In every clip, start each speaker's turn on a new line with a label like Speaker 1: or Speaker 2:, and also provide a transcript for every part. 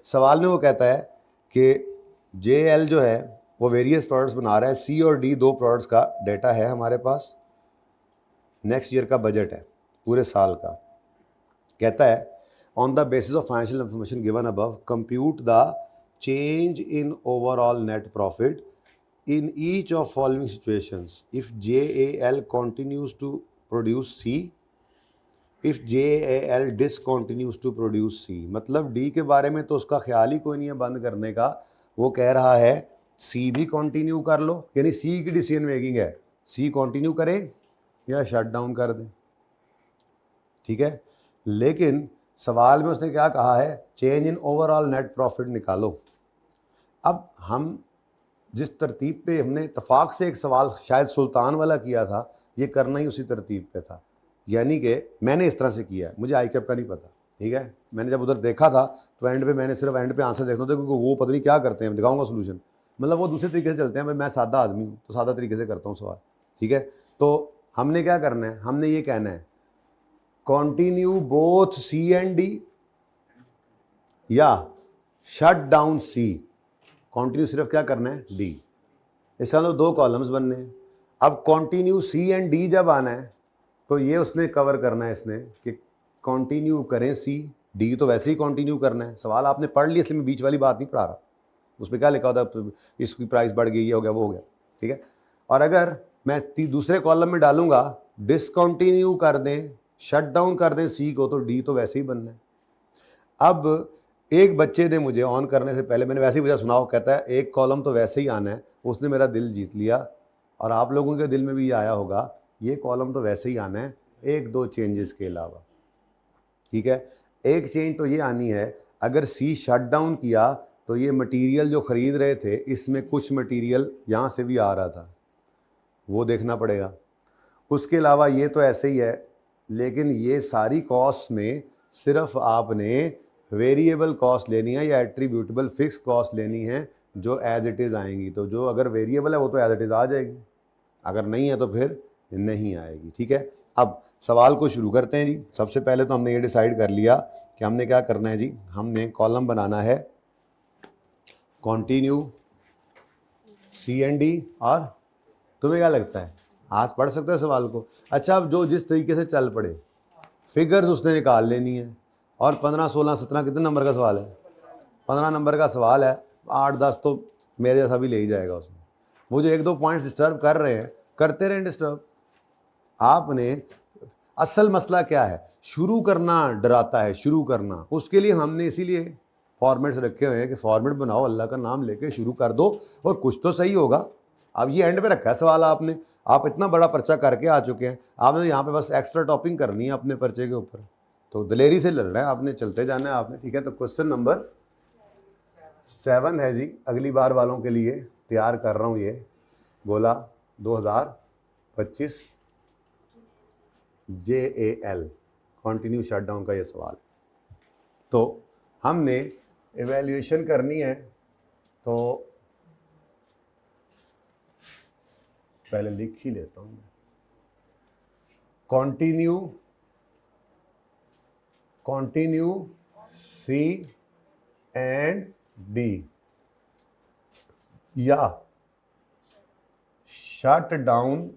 Speaker 1: सवाल में वो कहता है कि जे एल जो है वो वेरियस प्रोडक्ट्स बना रहा है, सी और डी दो प्रोडक्ट्स का डेटा है हमारे पास, नेक्स्ट ईयर का बजट है पूरे साल का। कहता है on the basis of financial information given above compute the change in overall net profit in each of following situations: if JAL continues to produce C, if JAL discontinues to produce C। मतलब D के बारे में तो उसका ख्याल ही कोई नहीं है बंद करने का, वो कह रहा है C भी कंटिन्यू कर लो, यानी C की डिसीजन मेकिंग है, C कंटिन्यू करें या शट डाउन कर दें, ठीक है। लेकिन सवाल में उसने क्या कहा है, change in overall net profit निकालो। अब हम जिस तरतीब पे हमने इतफाक से एक सवाल शायद सुल्तान वाला किया था, ये करना ही उसी तरतीब पे था, यानी कि मैंने इस तरह से किया है, मुझे आई कैप का नहीं पता, ठीक है। मैंने जब उधर देखा था तो एंड पे मैंने सिर्फ एंड पे आंसर देखना था, क्योंकि वो पता नहीं क्या करते हैं, दिखाऊंगा सोल्यूशन, मतलब वो दूसरे तरीके से चलते हैं, मैं सादा आदमी हूँ तो सादा तरीके से करता हूँ सवाल, ठीक है। तो हमने क्या करना है, हमने ये कहना है continue both C and D या शट डाउन सी। कॉन्टिन्यू सिर्फ क्या करना है, डी। इसका मतलब दो कॉलम्स बनने हैं। अब कॉन्टिन्यू सी एंड डी जब आना है तो ये उसने कवर करना है इसने कि कॉन्टिन्यू करें सी, डी तो वैसे ही कॉन्टिन्यू करना है। सवाल आपने पढ़ लिया इसलिए मैं बीच वाली बात नहीं पढ़ा रहा, उसमें क्या लिखा होता, इसकी प्राइस बढ़ गई, ये हो गया, वो हो गया, ठीक है। और अगर मैं दूसरे कॉलम में डालूंगा डिसकॉन्टिन्यू कर दें, शट डाउन कर दें सी को, तो डी तो वैसे ही बनना है। अब एक बच्चे ने मुझे ऑन करने से पहले, मैंने वैसे ही वजह सुनाओ, कहता है एक कॉलम तो वैसे ही आना है, उसने मेरा दिल जीत लिया, और आप लोगों के दिल में भी ये आया होगा ये कॉलम तो वैसे ही आना है, एक दो चेंजेस के अलावा, ठीक है। एक चेंज तो ये आनी है, अगर सी शट डाउन किया तो ये मटेरियल जो खरीद रहे थे इसमें कुछ मटेरियल यहाँ से भी आ रहा था, वो देखना पड़ेगा। उसके अलावा ये तो ऐसे ही है, लेकिन ये सारी कॉस्ट में सिर्फ आपने वेरिएबल कॉस्ट लेनी है या एट्रीब्यूटेबल फिक्स कॉस्ट लेनी है जो एज इट इज़ आएंगी। तो जो अगर वेरिएबल है वो तो एज इट इज़ आ जाएगी, अगर नहीं है तो फिर नहीं आएगी, ठीक है। अब सवाल को शुरू करते हैं जी। सबसे पहले तो हमने ये डिसाइड कर लिया कि हमने क्या करना है जी, हमने कॉलम बनाना है कॉन्टिन्यू सी एंड डी। और तुम्हें क्या लगता है, हाथ पढ़ सकते हैं सवाल को? अच्छा, अब जो जिस तरीके से चल पड़े, फिगर्स उसने निकाल लेनी है। और 15, 16, 17 कितने नंबर का सवाल है? 15 नंबर का सवाल है, 8, 10 तो मेरे जैसा भी ले ही जाएगा उसमें। वो जो एक दो पॉइंट्स डिस्टर्ब कर रहे हैं, करते रहें डिस्टर्ब। आपने असल मसला क्या है, शुरू करना डराता है, शुरू करना। उसके लिए हमने इसीलिए फॉर्मेट्स रखे हुए हैं कि फॉर्मेट बनाओ, अल्लाह का नाम लेके शुरू कर दो और कुछ तो सही होगा। अब ये एंड पे रखा है सवाल आपने, आप इतना बड़ा पर्चा करके आ चुके हैं, आपने यहाँ पे बस एक्स्ट्रा टॉपिंग करनी है अपने पर्चे के ऊपर, तो दलेरी से लड़ रहे हैं आपने, चलते जाना है आपने, ठीक है। तो क्वेश्चन नंबर 7 है जी, अगली बार वालों के लिए तैयार कर रहा हूँ ये गोला 2025 JAL कॉन्टिन्यू शटडाउन का ये सवाल। तो हमने एवेल्यूएशन करनी है, तो पहले लिख ही लेता हूँ, कॉन्टिन्यू सी एंड डी या शट डाउन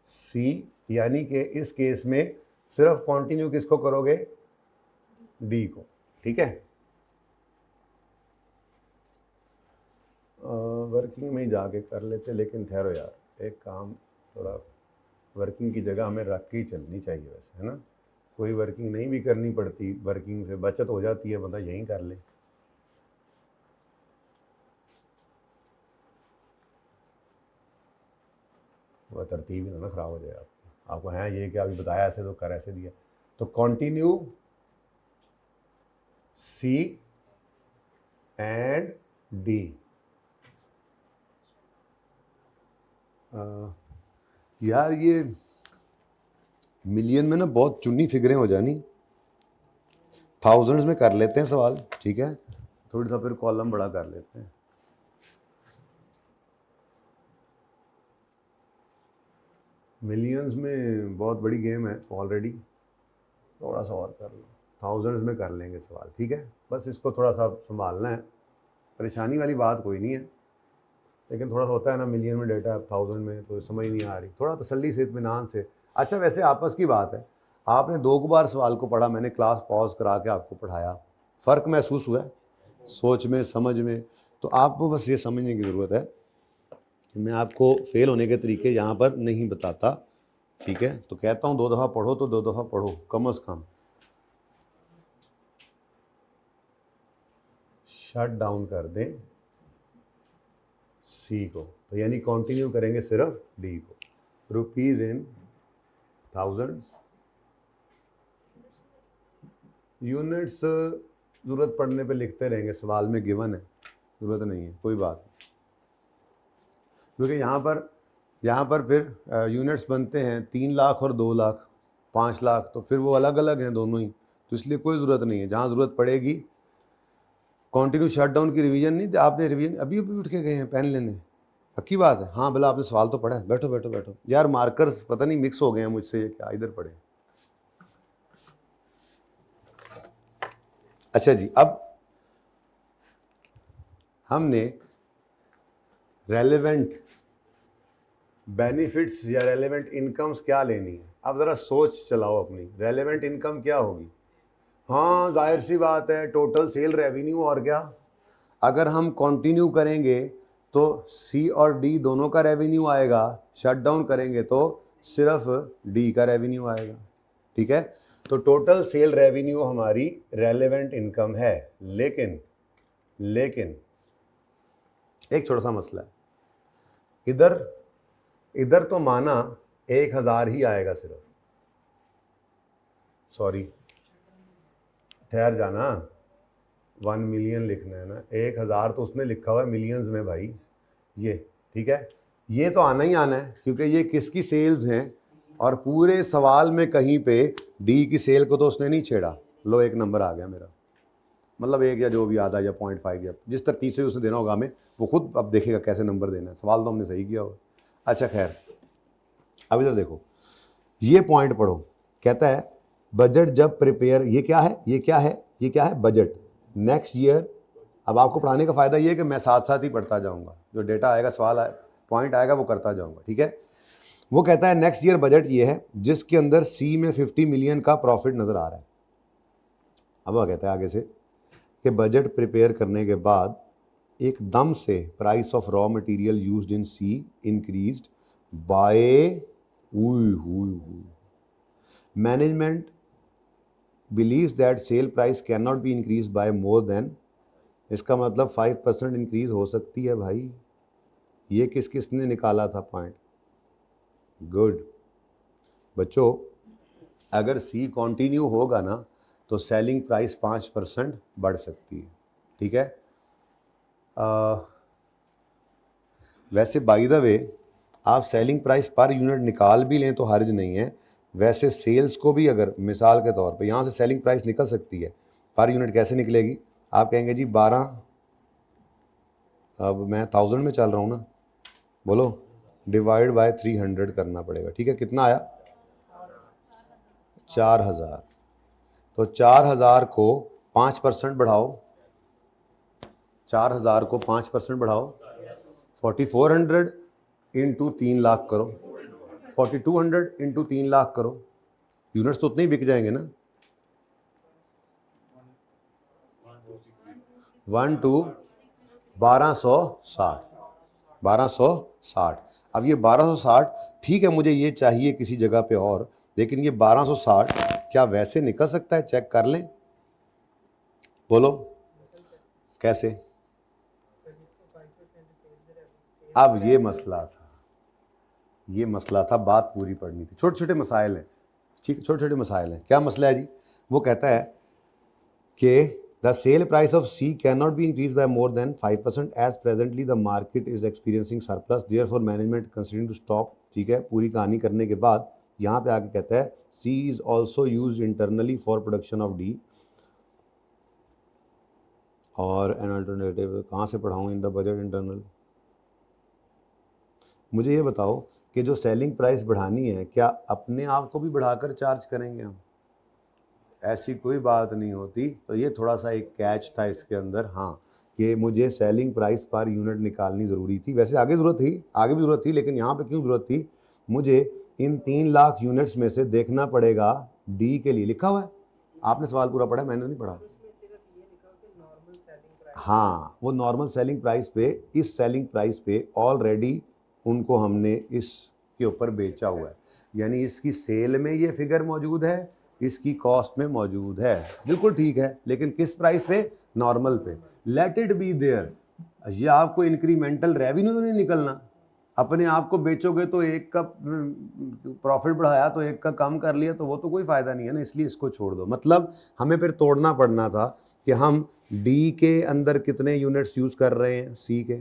Speaker 1: सी, यानी कि इस केस में सिर्फ कॉन्टिन्यू किसको करोगे, डी को, ठीक है। वर्किंग में ही जाके कर लेते, लेकिन ठहरो यार, एक काम थोड़ा वर्किंग की जगह हमें रख के ही चलनी चाहिए वैसे, है ना। कोई वर्किंग नहीं भी करनी पड़ती, वर्किंग से बचत हो जाती है, बंदा यहीं कर ले। वह तरतीब ही ना खराब हो जाए आपको है ये क्या अभी बताया ऐसे तो कर ऐसे दिया। तो कॉन्टिन्यू सी एंड डी, यार ये मिलियन में ना बहुत चुनी फिगरें हो जानी, थाउजेंड्स में कर लेते हैं सवाल, ठीक है। थोड़ी सा फिर कॉलम बड़ा कर लेते हैं। मिलियंस में बहुत बड़ी गेम है ऑलरेडी, थोड़ा सा और कर लो। थाउजेंड्स में कर लेंगे सवाल, ठीक है। बस इसको थोड़ा सा संभालना है, परेशानी वाली बात कोई नहीं है, लेकिन थोड़ा सा होता है ना, मिलियन में डेटा है, 1000 में तो समझ नहीं आ रही, थोड़ा तसल्ली से इत्मीनान से। अच्छा वैसे आपस की बात है, आपने 2 बार सवाल को पढ़ा, मैंने क्लास पॉज करा के आपको पढ़ाया, फ़र्क महसूस हुआ है सोच में, समझ में? तो आपको बस ये समझने की ज़रूरत है कि मैं आपको फेल होने के तरीके यहाँ पर नहीं बताता, ठीक है। तो कहता हूँ 2 दफ़ा पढ़ो तो 2 दफ़ा पढ़ो कम अज़ कम। शट डाउन कर दें सी को, तो यानी कंटिन्यू करेंगे सिर्फ डी को। रुपीज़ इन थाउजेंड्स, यूनिट्स ज़रूरत पड़ने पे लिखते रहेंगे, सवाल में गिवन है, ज़रूरत नहीं है, कोई बात नहीं, क्योंकि यहाँ पर फिर यूनिट्स बनते हैं 3 लाख और 2 लाख, 5 लाख, तो फिर वो अलग अलग हैं दोनों ही, तो इसलिए कोई ज़रूरत नहीं है। जहाँ ज़रूरत पड़ेगी कंटिन्यू शटडाउन की रिवीजन नहीं, आपने रिवीजन अभी उठ के गए हैं पेन लेने, पक्की बात है? हाँ भला आपने सवाल तो पढ़ा है, बैठो बैठो बैठो यार, मार्कर्स पता नहीं मिक्स हो गए हैं मुझसे, ये क्या इधर पढ़े। अच्छा जी, अब हमने रेलेवेंट बेनिफिट्स या रेलेवेंट इनकम्स क्या लेनी है, अब ज़रा सोच चलाओ अपनी, रेलेवेंट इनकम क्या होगी? हाँ जाहिर सी बात है, टोटल सेल रेवेन्यू, और क्या? अगर हम कंटिन्यू करेंगे तो सी और डी दोनों का रेवेन्यू आएगा, शट डाउन करेंगे तो सिर्फ डी का रेवेन्यू आएगा, ठीक है। तो टोटल सेल रेवेन्यू हमारी रेलेवेंट इनकम है, लेकिन एक छोटा सा मसला है, इधर तो माना 1000 ही आएगा सिर्फ, सॉरी ठहर जाना, 1 मिलियन लिखना है ना, 1000 तो उसने लिखा हुआ है मिलियंस में भाई, ये ठीक है, ये तो आना ही आना है, क्योंकि ये किसकी सेल्स हैं, और पूरे सवाल में कहीं पे डी की सेल को तो उसने नहीं छेड़ा। लो 1 नंबर आ गया मेरा, मतलब 1 या जो भी आधा या 0.5 या जिस तरतीब से उसे देना होगा हमें, वो खुद अब देखेगा कैसे नंबर देना है, सवाल तो हमने सही किया होगा। अच्छा खैर, अब इधर देखो, ये पॉइंट पढ़ो, कहता है बजट जब प्रिपेयर, ये क्या है, ये क्या है, ये क्या है, बजट नेक्स्ट ईयर। अब आपको पढ़ाने का फ़ायदा ये है कि मैं साथ साथ ही पढ़ता जाऊंगा, जो डेटा आएगा, सवाल आए, पॉइंट आएगा, वो करता जाऊंगा, ठीक है। वो कहता है नेक्स्ट ईयर बजट ये है जिसके अंदर सी में 50 मिलियन का प्रॉफिट नज़र आ रहा है। अब वो कहता है आगे से कि बजट प्रिपेयर करने के बाद एकदम से price of raw material used in C increased by, management believes that sale price cannot be increased by more than, इसका मतलब 5% इंक्रीज हो सकती है भाई। ये किसने निकाला था पॉइंट? गुड बच्चों, अगर सी कंटिन्यू होगा ना तो सेलिंग प्राइस 5% बढ़ सकती है, ठीक है। वैसे बाय द वे आप सेलिंग प्राइस पर यूनिट निकाल भी लें तो हर्ज नहीं है, वैसे सेल्स को भी अगर मिसाल के तौर पे यहाँ से सेलिंग प्राइस निकल सकती है, पर यूनिट कैसे निकलेगी? आप कहेंगे जी 12, अब मैं 1000 में चल रहा हूँ ना, बोलो, डिवाइड बाय 300 करना पड़ेगा, ठीक है। कितना आया? 4000। तो 4000 को 5% बढ़ाओ, 4000 को 5% बढ़ाओ, 4400 इंटू 3 लाख करो, 4200 इंटू 3 लाख करो, यूनिट्स तो उतने ही बिक जाएंगे ना। 1 टू 1260, 1260। अब ये 1260 ठीक है, मुझे ये चाहिए किसी जगह पे और, लेकिन ये 1260 क्या वैसे निकल सकता है? चेक कर लें, बोलो कैसे? अब ये मसला था, बात पूरी पढ़नी थी, छोटे छोटे मसाइल हैं, ठीक, छोटे छोटे मसाइल हैं। क्या मसला है जी? वो कहता है कि the sale price of C cannot be increased by more than 5% as presently the market is experiencing surplus, therefore management considering to stop, ठीक है। पूरी कहानी करने के बाद यहाँ पे आके कहता है C is also used internally for production of D, और an alternative कहाँ से पढ़ाऊँ इन द बजट इंटरनल? मुझे ये बताओ कि जो सेलिंग प्राइस बढ़ानी है, क्या अपने आप को भी बढ़ाकर चार्ज करेंगे हम? ऐसी कोई बात नहीं होती। तो ये थोड़ा सा एक कैच था इसके अंदर, हाँ, कि मुझे सेलिंग प्राइस पर यूनिट निकालनी ज़रूरी थी। वैसे आगे ज़रूरत थी, आगे भी ज़रूरत थी, लेकिन यहाँ पे क्यों ज़रूरत थी, मुझे इन 3 लाख यूनिट्स में से देखना पड़ेगा डी के लिए। लिखा हुआ है, आपने सवाल पूरा पढ़ा, मैंने नहीं पढ़ा। हाँ, वो नॉर्मल सेलिंग प्राइस पे, इस सेलिंग प्राइस पे ऑलरेडी उनको हमने इसके ऊपर बेचा हुआ है, यानी इसकी सेल में ये फिगर मौजूद है, इसकी कॉस्ट में मौजूद है, बिल्कुल ठीक है। लेकिन किस प्राइस पे, नॉर्मल पे। Let it be there. ये आपको इंक्रीमेंटल रेवेन्यू तो नहीं निकलना, अपने आप को बेचोगे तो एक का प्रॉफिट बढ़ाया तो एक का कम कर लिया, तो वो तो कोई फायदा नहीं है ना, इसलिए इसको छोड़ दो। मतलब हमें फिर तोड़ना पड़ना था कि हम डी के अंदर कितने यूनिट्स यूज कर रहे हैं सी के,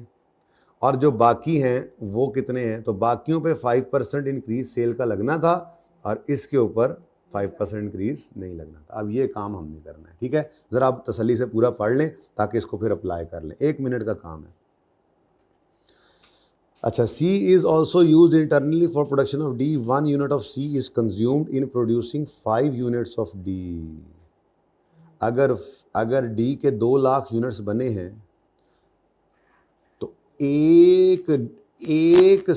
Speaker 1: और जो बाकी हैं वो कितने हैं। तो बाकियों पे 5% इंक्रीज सेल का लगना था, और इसके ऊपर 5% इंक्रीज नहीं लगना था। अब ये काम हमने करना है, ठीक है। ज़रा आप तसल्ली से पूरा पढ़ लें ताकि इसको फिर अप्लाई कर लें, 1 मिनट का काम है। अच्छा, C is also used internally for production of D. 1 unit of C is consumed in producing 5 units of D. अगर D के 2 लाख यूनिट्स बने हैं तो एक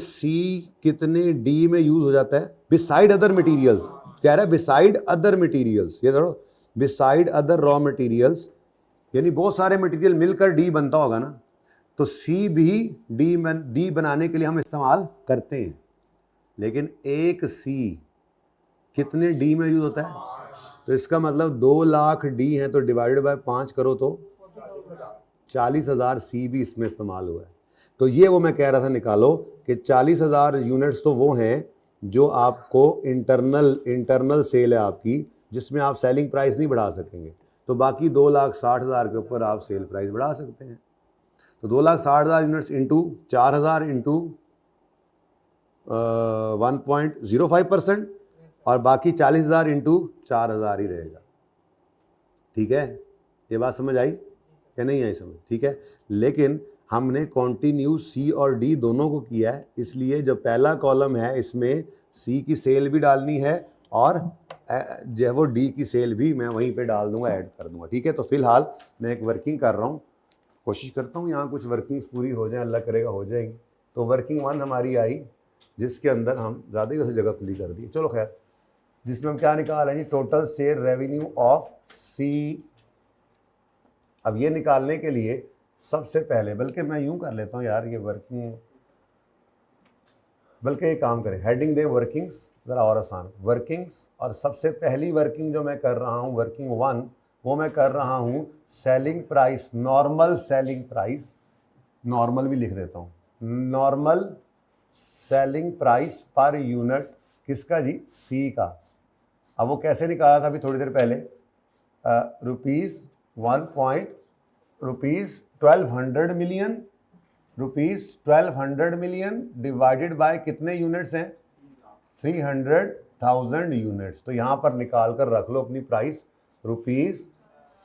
Speaker 1: C कितने D में यूज हो जाता है, बिसाइड अदर मटेरियल्स। कह रहा है बिसाइड अदर मटेरियल्स, ये देखो, बिसाइड अदर रॉ मटेरियल्स, यानी बहुत सारे मटेरियल मिलकर D बनता होगा ना, तो C भी डी बनाने के लिए हम इस्तेमाल करते हैं। लेकिन एक C कितने D में यूज होता है, तो इसका मतलब 2 लाख D है तो डिवाइडेड बाय 5 करो तो 40,000 C भी इसमें इस्तेमाल हुआ है। तो ये वो मैं कह रहा था निकालो कि 40,000 यूनिट्स तो वो हैं जो आपको इंटरनल सेल है आपकी, जिसमें आप सेलिंग प्राइस नहीं बढ़ा सकेंगे। तो बाकी 2,60,000 के ऊपर आप सेल प्राइस बढ़ा सकते हैं। तो 2,60,000 यूनिट्स इंटू 4,000 इंटू 1.05%, और बाकी 40,000 इंटू 4,000 ही रहेगा। ठीक है, ये बात समझ आई या नहीं आई समझ, ठीक है। लेकिन हमने कॉन्टिन्यू C और D दोनों को किया है, इसलिए जो पहला कॉलम है इसमें C की सेल भी डालनी है, और जो है वो D की सेल भी मैं वहीं पे डाल दूंगा, ऐड कर दूंगा, ठीक है। तो फिलहाल मैं एक वर्किंग कर रहा हूँ, कोशिश करता हूँ यहाँ कुछ वर्किंग्स पूरी हो जाए, अल्लाह करेगा हो जाएगी। तो वर्किंग 1 हमारी आई, जिसके अंदर हम ज़्यादा ही वैसे जगह खुली कर दी, चलो खैर, जिसमें हम क्या निकाल रहे हैं जी, total sale revenue of C। अब ये निकालने के लिए सबसे पहले, बल्कि मैं यूं कर लेता हूँ यार, ये वर्किंग, बल्कि ये काम करें, हेडिंग दे वर्किंग्स, ज़रा और आसान वर्किंग्स। और सबसे पहली वर्किंग जो मैं कर रहा हूँ, वर्किंग 1, वो मैं कर रहा हूँ selling price, normal selling price, normal भी लिख देता हूँ, normal selling price per unit, किसका जी, C का। अब वो कैसे निकाला था अभी थोड़ी देर पहले, rupees 1200 million, rupees 1200 million divided by कितने यूनिट्स हैं, 300,000 यूनिट्स। तो यहाँ पर निकाल कर रख लो अपनी प्राइस, रुपीज़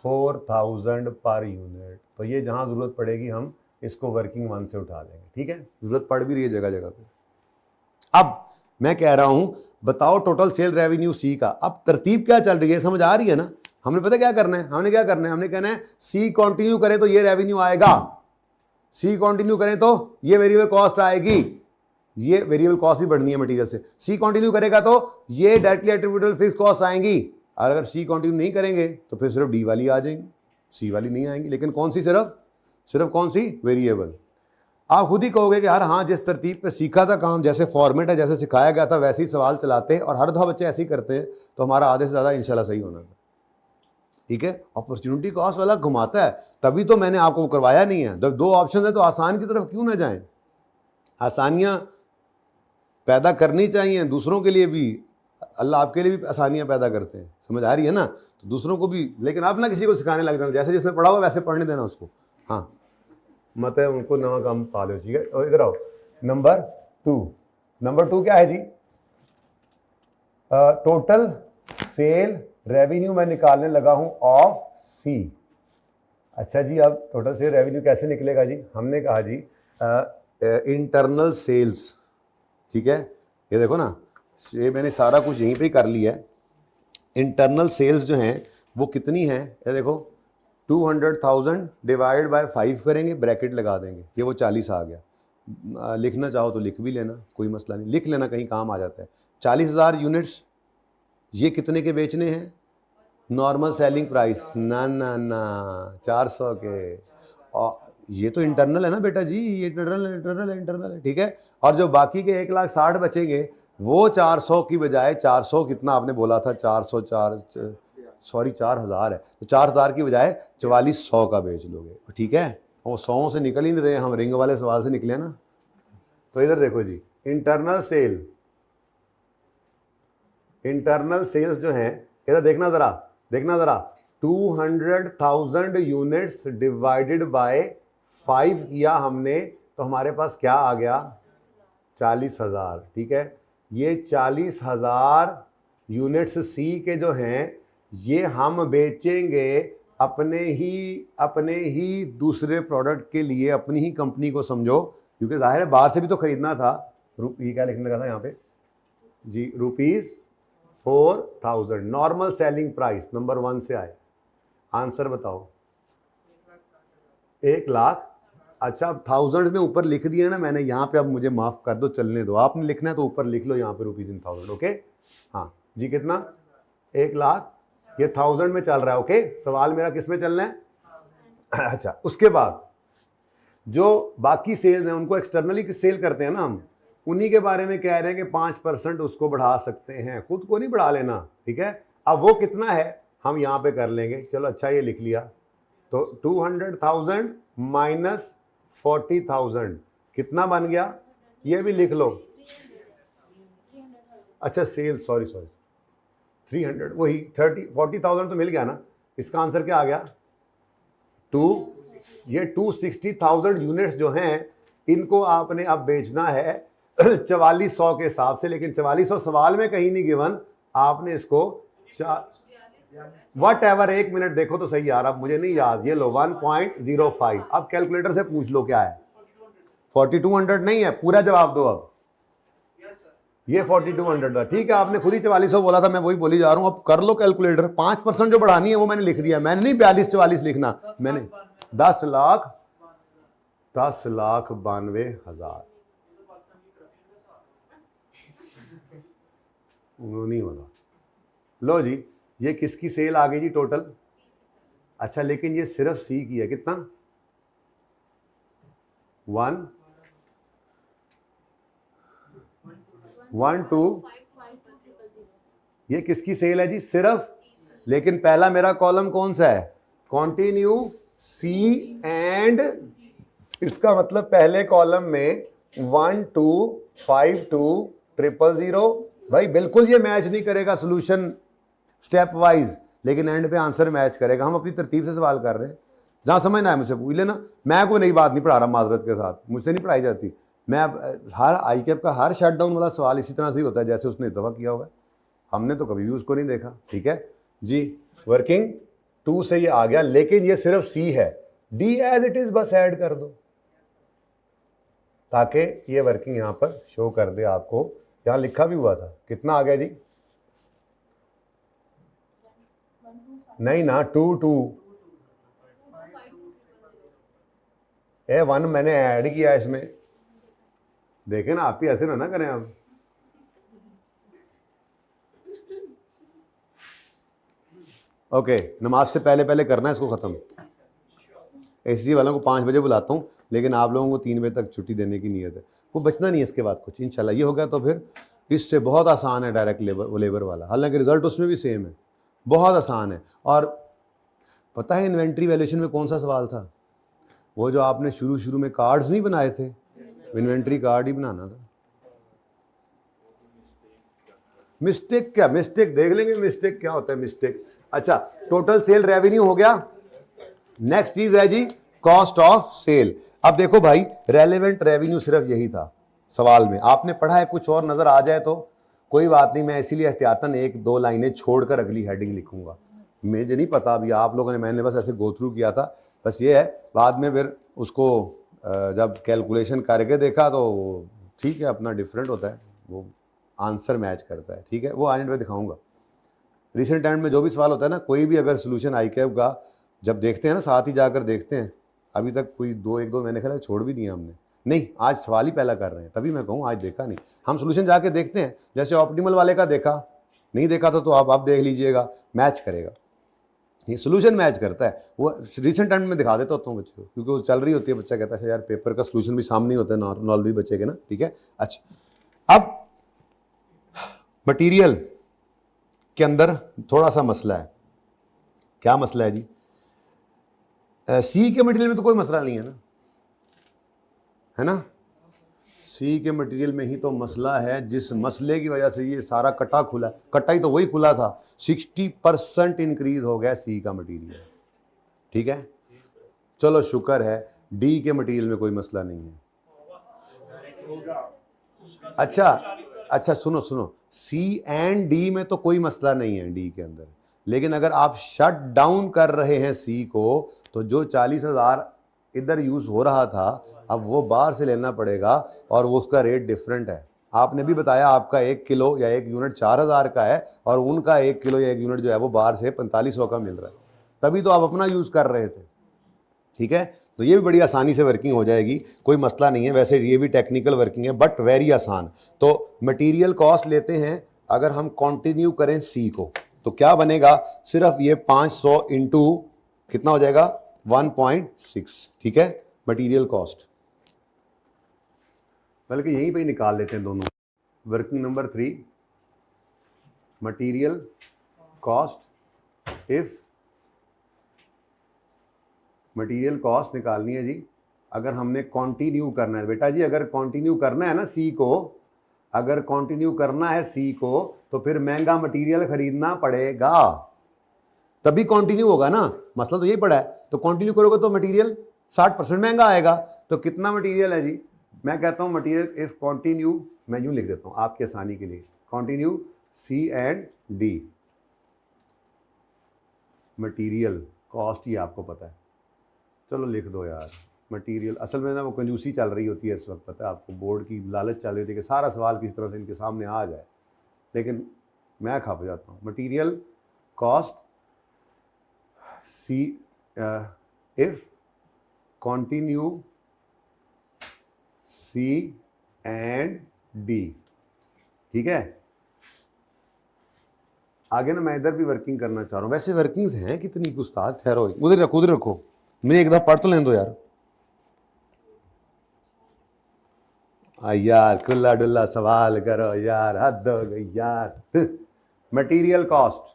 Speaker 1: 4,000 पर यूनिट। तो ये जहाँ ज़रूरत पड़ेगी हम इसको वर्किंग 1 से उठा लेंगे, ठीक है, ज़रूरत पड़ भी रही है जगह जगह पे। अब मैं कह रहा हूँ बताओ टोटल सेल रेवेन्यू C का। अब तरतीब क्या चल रही है, समझ आ रही है ना। हमने पता क्या करना है, हमने कहना है C कंटिन्यू करें तो ये रेवेन्यू आएगा, C कंटिन्यू करें तो ये वेरिएबल कॉस्ट आएगी, ये वेरिएबल कॉस्ट ही बढ़नी है मटेरियल से। C कंटिन्यू करेगा तो ये डायरेक्टली एट्रीब्यूटेबल फिक्स कॉस्ट आएंगी, और अगर C कंटिन्यू नहीं करेंगे तो फिर सिर्फ D वाली आ जाएंगी, C वाली नहीं आएंगी। लेकिन कौन सी, सिर्फ कौन सी, वेरिएबल। आप खुद ही कहोगे कि यार हाँ, जिस तरतीब पे सीखा था काम, जैसे फॉर्मेट है, जैसे सिखाया गया था वैसे ही सवाल चलाते हैं, और हर दफा बच्चे ऐसे ही करते हैं, तो हमारा आधे से ज़्यादा इंशाल्लाह सही होना था, ठीक है। अपॉर्चुनिटी कॉस्ट वाला घुमाता है, तभी तो मैंने आपको करवाया नहीं है। जब 2 ऑप्शन है तो आसान की तरफ क्यों ना जाएं, आसानियाँ पैदा करनी चाहिए दूसरों के लिए भी, अल्लाह आपके लिए भी आसानियाँ पैदा करते हैं, समझ आ रही है ना। तो दूसरों को भी, लेकिन आप ना किसी को सिखाने लग जाना, जैसे जिसने पढ़ा हुआ वैसे पढ़ने देना उसको, हाँ, मत है उनको नवा काम पा लो, ठीक है। और इधर आओ, नंबर 2 क्या है जी, टोटल सेल रेवेन्यू मैं निकालने लगा हूं ऑफ C। अच्छा जी, अब टोटल सेल रेवेन्यू कैसे निकलेगा जी, हमने कहा जी इंटरनल सेल्स, ठीक है। ये देखो ना, ये मैंने सारा कुछ यहीं पे ही कर लिया है। इंटरनल सेल्स जो हैं वो कितनी है, ये देखो 200,000 डिवाइड बाय 5 करेंगे, ब्रैकेट लगा देंगे, ये वो 40 आ गया। लिखना चाहो तो लिख भी लेना, कोई मसला नहीं, लिख लेना, कहीं काम आ जाता है। 40,000 यूनिट्स, ये कितने के बेचने हैं? नॉर्मल सेलिंग प्राइस, ना ना ना 400 के। और ये तो इंटरनल है ना बेटा जी, ये इंटरनल है, ठीक है। और जो बाकी के 1,60,000 बचेंगे वो 400 की बजाय 400 कितना आपने बोला था, 4,000 है, तो 4,000 की बजाय 4,400 का बेच लोगे, ठीक है। वो 100 से निकल ही नहीं रहे, हम रिंग वाले सवाल से निकले ना। तो इधर देखो जी, इंटरनल सेल्स जो है, इधर देखना ज़रा 200,000 यूनिट्स डिवाइडेड बाय 5 किया हमने, तो हमारे पास क्या आ गया? 40,000, ठीक है। ये 40,000 यूनिट्स सी के जो हैं, ये हम बेचेंगे अपने ही दूसरे प्रोडक्ट के लिए, अपनी ही कंपनी को समझो, क्योंकि जाहिर है बाहर से भी तो खरीदना था। ये क्या लिखने का था यहाँ पे जी, ₹4,000 नॉर्मल सेलिंग प्राइस, नंबर 1 से आए। आंसर बताओ। 1,00,000। अच्छा, अब 1000 में ऊपर लिख दिया ना मैंने यहाँ पे, अब मुझे माफ कर दो, चलने दो, आपने लिखना है तो ऊपर लिख लो यहाँ पे ₹1000, ओके। हाँ जी, कितना? 1,00,000, ये 1000 में चल रहा है, ओके। सवाल मेरा किस में चलना है? अच्छा, उसके बाद जो बाकी सेल्स हैं उनको एक्सटर्नली सेल करते हैं ना हम, उन्हीं के बारे में कह रहे हैं कि 5% उसको बढ़ा सकते हैं, खुद को नहीं बढ़ा लेना, ठीक है। अब वो कितना है हम यहाँ पे कर लेंगे, चलो अच्छा ये लिख लिया। तो 200,000 माइनस 40,000 कितना बन गया, ये भी लिख लो। अच्छा सेल, सॉरी 300, वही 40,000 तो मिल गया ना। इसका आंसर क्या आ गया? ये 260,000 यूनिट्स जो हैं, इनको आपने अब बेचना है 4400 के हिसाब से, लेकिन 4400 सवाल में कहीं नहीं गिवन, आपने इसको वट एवर, 1 मिनट देखो तो सही यार, अब मुझे नहीं याद, ये लो 1.05। अब कैलकुलेटर से पूछ लो क्या है। 4200 नहीं है, पूरा जवाब दो। अब ये 4200 था, ठीक है। आपने खुद ही 4400 बोला था, मैं वही बोली जा रहा हूं। अब कर लो कैलकुलेटर, 5% जो बढ़ानी है वो मैंने लिख दिया, मैंने नहीं 42-44 लिखना, मैंने 10,92,000 नहीं होगा। लो जी, ये किसकी सेल आ गई जी टोटल? अच्छा, लेकिन ये सिर्फ सी की है, कितना? 1 2, ये किसकी सेल है जी? सिर्फ। लेकिन पहला मेरा कॉलम कौन सा है? कॉन्टिन्यू सी एंड, इसका मतलब पहले कॉलम में 1 2 5 2 000। भाई बिल्कुल ये मैच नहीं करेगा सोल्यूशन स्टेप वाइज, लेकिन एंड पे आंसर मैच करेगा। हम अपनी तरतीब से सवाल कर रहे हैं, जहां समझना है मुझसे पूछ लेना। मैं कोई नई बात नहीं पढ़ा रहा, माजरत के साथ, मुझसे नहीं पढ़ाई जाती। मैं अब हर ICAP का हर शटडाउन वाला सवाल इसी तरह से ही होता है जैसे उसने इत्तफाक किया हुआ है, हमने तो कभी भी उसको नहीं देखा, ठीक है जी। वर्किंग 2 से ये आ गया, लेकिन ये सिर्फ सी है, डी एज इट इज बस ऐड कर दो, ताकि ये वर्किंग यहां पर शो कर दे आपको। यहां लिखा भी हुआ था, कितना आ गया जी? नहीं ना, 2 2 1 मैंने ऐड किया इसमें, देखें ना, आप ही ऐसे ना करें आप। ओके, नमाज से पहले करना है इसको ख़त्म। SG वालों को 5 बजे बुलाता हूँ, लेकिन आप लोगों को 3 बजे तक छुट्टी देने की नीयत है, वो बचना नहीं है इसके बाद कुछ, इंशाल्लाह। ये हो गया तो फिर इससे बहुत आसान है डायरेक्ट लेबर वाला, हालांकि रिजल्ट उसमें भी सेम है, बहुत आसान है। और पता है इन्वेंट्री वैल्यूएशन में कौन सा सवाल था? वो जो आपने शुरू में कार्ड्स नहीं बनाए थे, इन्वेंट्री कार्ड ही बनाना था। मिस्टेक क्या, मिस्टेक देख लेंगे, मिस्टेक क्या होता है मिस्टेक। अच्छा, टोटल सेल रेवेन्यू हो गया। नेक्स्ट चीज है जी कॉस्ट ऑफ सेल। अब देखो भाई, रेलेवेंट रेवेन्यू सिर्फ यही था सवाल में, आपने पढ़ा है, कुछ और नजर आ जाए तो कोई बात नहीं, मैं इसीलिए एहतियातन 1-2 लाइनें छोड़कर अगली हेडिंग लिखूंगा। मुझे नहीं पता अभी आप लोगों ने, मैंने बस ऐसे गो थ्रू किया था, बस ये है। बाद में फिर उसको जब कैलकुलेशन करके देखा तो ठीक है, अपना डिफरेंट होता है, वो आंसर मैच करता है, ठीक है, वो आने पे दिखाऊंगा। रिसेंट टाइम में जो भी सवाल होता है ना, कोई भी अगर सोल्यूशन आई कैब का जब देखते हैं ना, साथ ही जाकर देखते हैं, अभी तक कोई एक दो मैंने ख्याल छोड़ भी दिया हमने, नहीं आज सवाल ही पहला कर रहे हैं, तभी मैं कहूँ आज देखा नहीं, हम सोल्यूशन जाके देखते हैं। जैसे ऑप्टिमल वाले का देखा, नहीं देखा तो आप देख लीजिएगा, मैच करेगा, ये सोल्यूशन मैच करता है। वो रिसेंट टाइम में दिखा देता होता हूँ बच्चे को, क्योंकि वो चल रही होती है, बच्चा कहता है यार पेपर का सोल्यूशन भी सामने होता है, नॉलेज भी बच्चे के ना, ठीक है। अच्छा, अब मटेरियल के अंदर थोड़ा सा मसला है। क्या मसला है जी? सी के मटेरियल में तो कोई मसला नहीं है ना, है ना? सी के मटेरियल में ही तो मसला है, जिस मसले की वजह से ये सारा कटा खुला, कटा ही तो वही खुला था। 60% इंक्रीज हो गया सी का मटेरियल, ठीक है। चलो शुक्र है, डी के मटेरियल में कोई मसला नहीं है। अच्छा सुनो, सी एंड डी में तो कोई मसला नहीं है डी के अंदर, लेकिन अगर आप शट डाउन कर रहे हैं सी को, तो जो 40,000 इधर यूज हो रहा था, अब वो बाहर से लेना पड़ेगा, और वो उसका रेट डिफरेंट है। आपने भी बताया आपका 1 किलो या 1 यूनिट 4,000 का है, और उनका 1 किलो या 1 यूनिट जो है वो बाहर से 4500 का मिल रहा है, तभी तो आप अपना यूज कर रहे थे, ठीक है। तो ये भी बड़ी आसानी से वर्किंग हो जाएगी, कोई मसला नहीं है। वैसे ये भी टेक्निकल वर्किंग है, बट वेरी आसान। तो मटेरियल कॉस्ट लेते हैं, अगर हम कंटिन्यू करें सी को, तो क्या बनेगा? सिर्फ ये 500 इंटू कितना हो जाएगा? 1.6, ठीक है, मटेरियल कॉस्ट। बल्कि यहीं पे ही निकाल लेते हैं दोनों। Working number 3, material cost, if material cost निकालनी है जी, अगर हमने कंटिन्यू करना है बेटा जी, अगर कंटिन्यू करना है ना सी को, अगर कंटिन्यू करना है सी को, तो फिर महंगा मटेरियल खरीदना पड़ेगा, तभी कंटिन्यू होगा ना। मसला तो यही पड़ा है। तो कंटिन्यू करोगे तो मटेरियल 60% महंगा आएगा। तो कितना मटेरियल है जी? मैं कहता हूं मटेरियल इफ कंटिन्यू, मैं यूं लिख देता हूं आपकी आसानी के लिए, continue C and D, material cost ही आपको पता है, चलो लिख दो यार मटेरियल। असल में ना वो कंजूसी चल रही होती है इस वक्त, पता है आपको, बोर्ड की लालच चल रही होती है कि सारा सवाल किसी तरह से इनके सामने आ जाए, लेकिन मैं खप जाता हूँ। Material cost C if continue C and D, ठीक है। आगे ना मैं इधर भी वर्किंग करना चाह रहा हूँ, वैसे वर्किंग्स हैं कितनी कुछ उस्ताद, ठहरो, उधर रखो, मुझे एक दफा पढ़ तो लेने दो यार। यार खुला डुल्ला सवाल करो यार, हद हो गई यार। मटेरियल कॉस्ट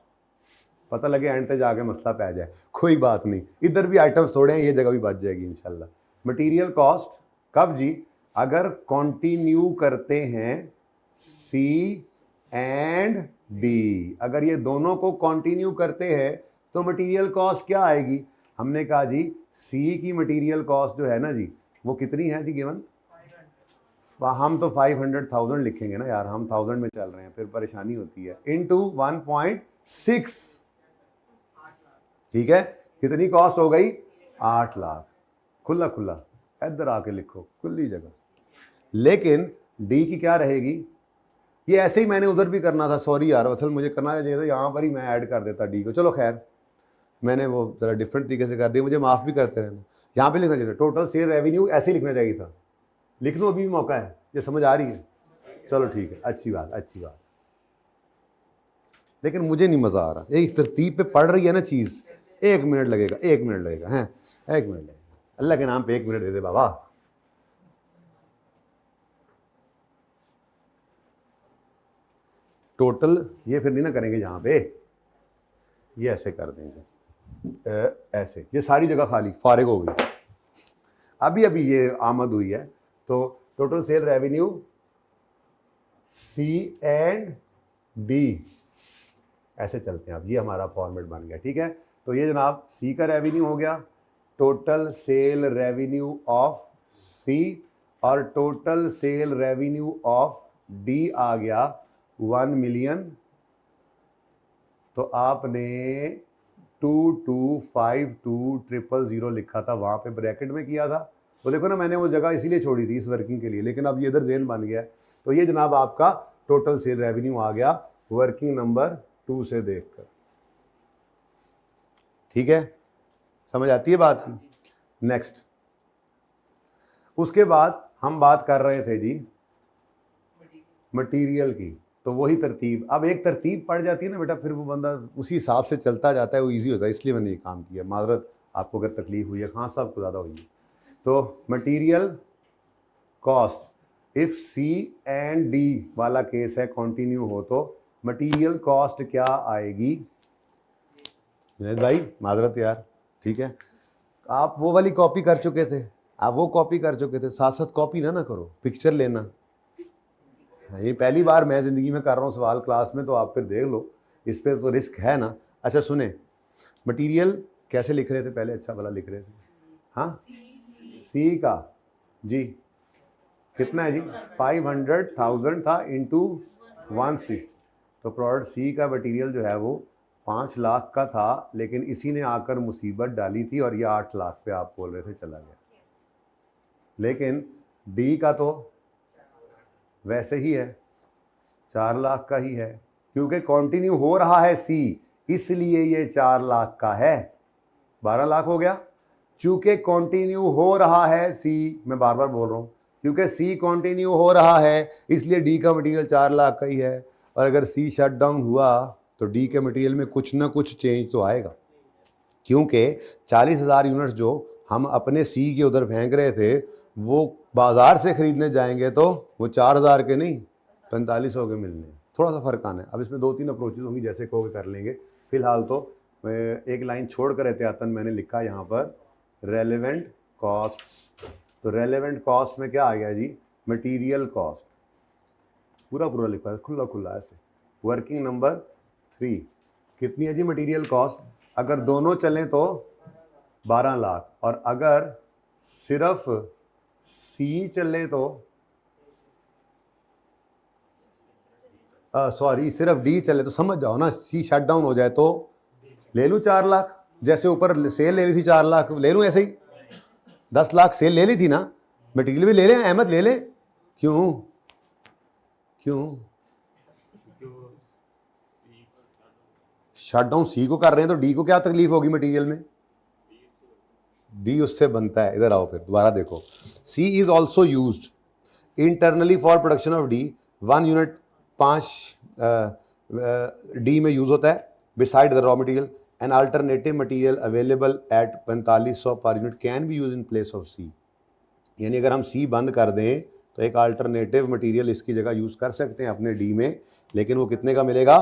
Speaker 1: पता लगे एंड तक जाके मसला पै जाए, कोई बात नहीं, इधर भी आइटम्स थोड़े हैं, ये जगह भी बच जाएगी इंशाल्लाह। मटेरियल कॉस्ट कब जी? अगर कंटिन्यू करते हैं सी एंड डी, अगर ये दोनों को कंटिन्यू करते हैं तो मटेरियल कॉस्ट क्या आएगी? हमने कहा जी सी की मटेरियल कॉस्ट जो है ना जी, वो कितनी है जी गिवन? हम तो 500,000 लिखेंगे ना यार, हम 1000 में चल रहे हैं, फिर परेशानी होती है, इनटू 1.6, ठीक है। कितनी कॉस्ट हो गई? 8 लाख। खुला खुला इधर आके लिखो, खुली जगह। लेकिन डी की क्या रहेगी? ये ऐसे ही मैंने उधर भी करना था, सॉरी यार, असल मुझे करना चाहिए था यहाँ पर ही मैं ऐड कर देता डी को, चलो खैर मैंने वो जरा डिफरेंट तरीके से कर दिया, मुझे माफ़ भी करते रहना। यहाँ पे लिखना चाहिए था टोटल सेल रेवेन्यू, ऐसे ही लिखना चाहिए था। लिख लो, अभी भी मौका है, ये समझ आ रही है? चलो ठीक है, अच्छी बात। लेकिन मुझे नहीं मज़ा आ रहा, एक तरतीब पे पढ़ रही है ना चीज़, 1 मिनट लगेगा हैं, 1 मिनट लगेगा, अल्लाह के नाम पे 1 मिनट दे दे बाबा। टोटल ये फिर नहीं ना करेंगे यहाँ पे, ये ऐसे कर देंगे, ऐसे, ये सारी जगह खाली फारिग हो गई, अभी ये आमद हुई है। तो total sale revenue C and D, ऐसे चलते हैं अब, ये हमारा फॉर्मेट बन गया, ठीक है। तो ये जनाब सी का रेवेन्यू हो गया, total sale revenue of C, और total sale revenue of D आ गया 1 मिलियन। तो आपने 225200 लिखा था, वहाँ पे ब्रैकेट में किया था, तो देखो ना मैंने वो जगह इसीलिए छोड़ी थी इस वर्किंग के लिए, लेकिन अब ये इधर जेन बन गया। तो ये जनाब आपका टोटल सेल रेवेन्यू आ गया, वर्किंग नंबर 2 से देखकर। ठीक है, समझ आती है बात की। नेक्स्ट, उसके बाद हम बात कर रहे थे जी मटेरियल की, तो वही तरतीब, अब एक तरतीब पड़ जाती है ना बेटा, फिर वो बंदा उसी हिसाब से चलता जाता है, वो इजी होता है। इसलिए मैंने ये काम किया। माजरत आपको अगर तकलीफ हुई है, खां साहब को ज़्यादा हुई है। तो material cost, if C and D वाला केस है, कंटिन्यू हो, तो मटेरियल कॉस्ट क्या आएगी जुनैद भाई? माजरत यार, ठीक है, आप वो वाली कॉपी कर चुके थे, आप वो कॉपी कर चुके थे, साथ साथ कॉपी ना करो, पिक्चर लेना। ये पहली बार मैं ज़िंदगी में कर रहा हूँ सवाल क्लास में, तो आप फिर देख लो, इस पर तो रिस्क है ना। अच्छा सुने, मटेरियल कैसे लिख रहे थे पहले? अच्छा भला लिख रहे थे, हाँ, सी का जी कितना है जी? 500,000 था इंटू 1/6, तो प्रोडक्ट सी का मटेरियल जो है वो 5 लाख का था, लेकिन इसी ने आकर मुसीबत डाली थी और ये 8 लाख पे आप बोल रहे थे चला गया। लेकिन डी का तो वैसे ही है, 4 लाख का ही है, क्योंकि कंटिन्यू हो रहा है सी, इसलिए ये 4 लाख का है। 12 लाख हो गया, चूंकि कंटिन्यू हो रहा है सी, मैं बार बार बोल रहा हूँ, क्योंकि सी कंटिन्यू हो रहा है इसलिए डी का मटेरियल 4 लाख का ही है। और अगर सी शट डाउन हुआ तो डी के मटेरियल में कुछ ना कुछ चेंज तो आएगा, क्योंकि 40,000 यूनिट्स जो हम अपने सी के उधर फेंक रहे थे, वो बाजार से खरीदने जाएंगे तो वो 4,000 के नहीं 4500 के मिलने, थोड़ा सा फर्क आना है। अब इसमें 2-3 अप्रोचेज होंगी, जैसे कहोगे कर लेंगे। फिलहाल तो एक लाइन छोड़कर एहतियातन मैंने लिखा यहाँ पर रेलेवेंट कॉस्ट। तो रेलेवेंट कॉस्ट में क्या आ गया जी? मटीरियल कॉस्ट, पूरा पूरा लिखा है, खुला खुला ऐसे। वर्किंग नंबर 3 कितनी है जी मटीरियल कॉस्ट? अगर दोनों चलें तो 12 लाख, और अगर सिर्फ सी चले तो सॉरी सिर्फ डी चले तो, समझ जाओ ना, सी शट डाउन हो जाए तो ले लूँ 4 लाख, जैसे ऊपर सेल ले ली थी 4 लाख, ले लूँ ऐसे ही 10 लाख सेल ले ली थी ना, मटीरियल भी ले लें, अहमद ले लें। क्यों क्यों शट डाउन सी को कर रहे हैं तो डी को क्या तकलीफ होगी मटीरियल में? डी उससे बनता है। इधर आओ फिर दोबारा देखो, C is also use internally for production of D, 1 unit 5 D में यूज होता है। Beside the raw material an alternative material available at 4500 per unit can be use in place of C. यानी अगर हम सी बंद कर दें तो एक अल्टरनेटिव मटीरियल इसकी जगह यूज कर सकते हैं अपने डी में, लेकिन वो कितने का मिलेगा?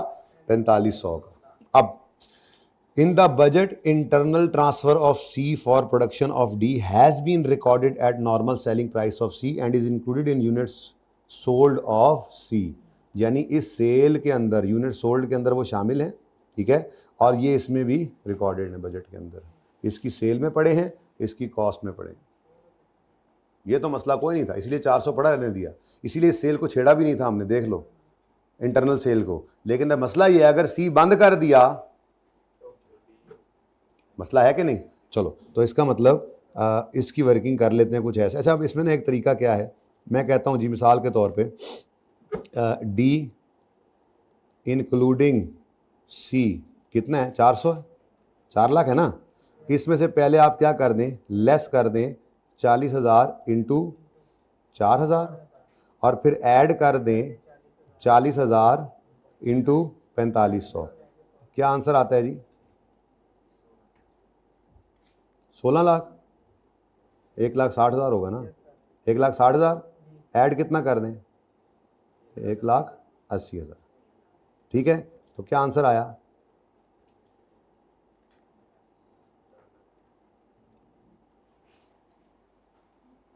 Speaker 1: 4500 का। अब in the budget, internal transfer of C for production of D has been recorded at normal selling price of C and is included in units sold of C। यानी इस सेल के अंदर, यूनिट सोल्ड के अंदर वो शामिल हैं, ठीक है, और ये इसमें भी रिकॉर्डेड है बजट के अंदर। इसकी सेल में पड़े हैं, इसकी कॉस्ट में पड़े हैं। ये तो मसला कोई नहीं था, इसलिए 400 पड़ा रहने दिया, इसीलिए इस सेल को छेड़ा भी नहीं था हमने, देख लो इंटरनल सेल को। लेकिन मसला ये है अगर सी बंद कर दिया, मसला है कि नहीं? चलो, तो इसका मतलब इसकी वर्किंग कर लेते हैं कुछ ऐसा। अच्छा, अब इसमें ना एक तरीका क्या है, मैं कहता हूँ जी मिसाल के तौर पे डी इंक्लूडिंग सी कितना है? 400 है, 4 लाख है ना। इसमें से पहले आप क्या कर दें, लेस कर दें 40,000 इंटू 4,000, और फिर ऐड कर दें 40,000 इंटू 4500। क्या आंसर आता है जी? 16 लाख। 1,60,000 होगा ना? 1,60,000 ऐड कितना कर दें? 1,80,000। ठीक है, तो क्या आंसर आया?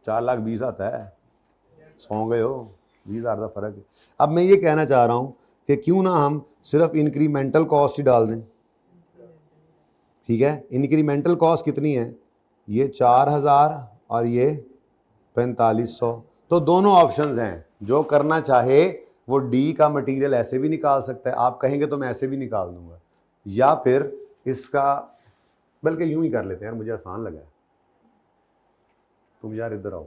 Speaker 1: चार लाख 20 आता है। सौ गए हो, 20,000 का फर्क है। अब मैं ये कहना चाह रहा हूं कि क्यों ना हम सिर्फ इंक्रीमेंटल कॉस्ट ही डाल दें। ठीक है, इंक्रीमेंटल कॉस्ट कितनी है? ये 4,000 और ये 4500। तो दोनों ऑप्शंस हैं, जो करना चाहे वो डी का मटेरियल ऐसे भी निकाल सकता है, आप कहेंगे तो मैं ऐसे भी निकाल दूंगा, या फिर इसका, बल्कि यूं ही कर लेते हैं यार, मुझे आसान लगा है। तुम यार इधर आओ,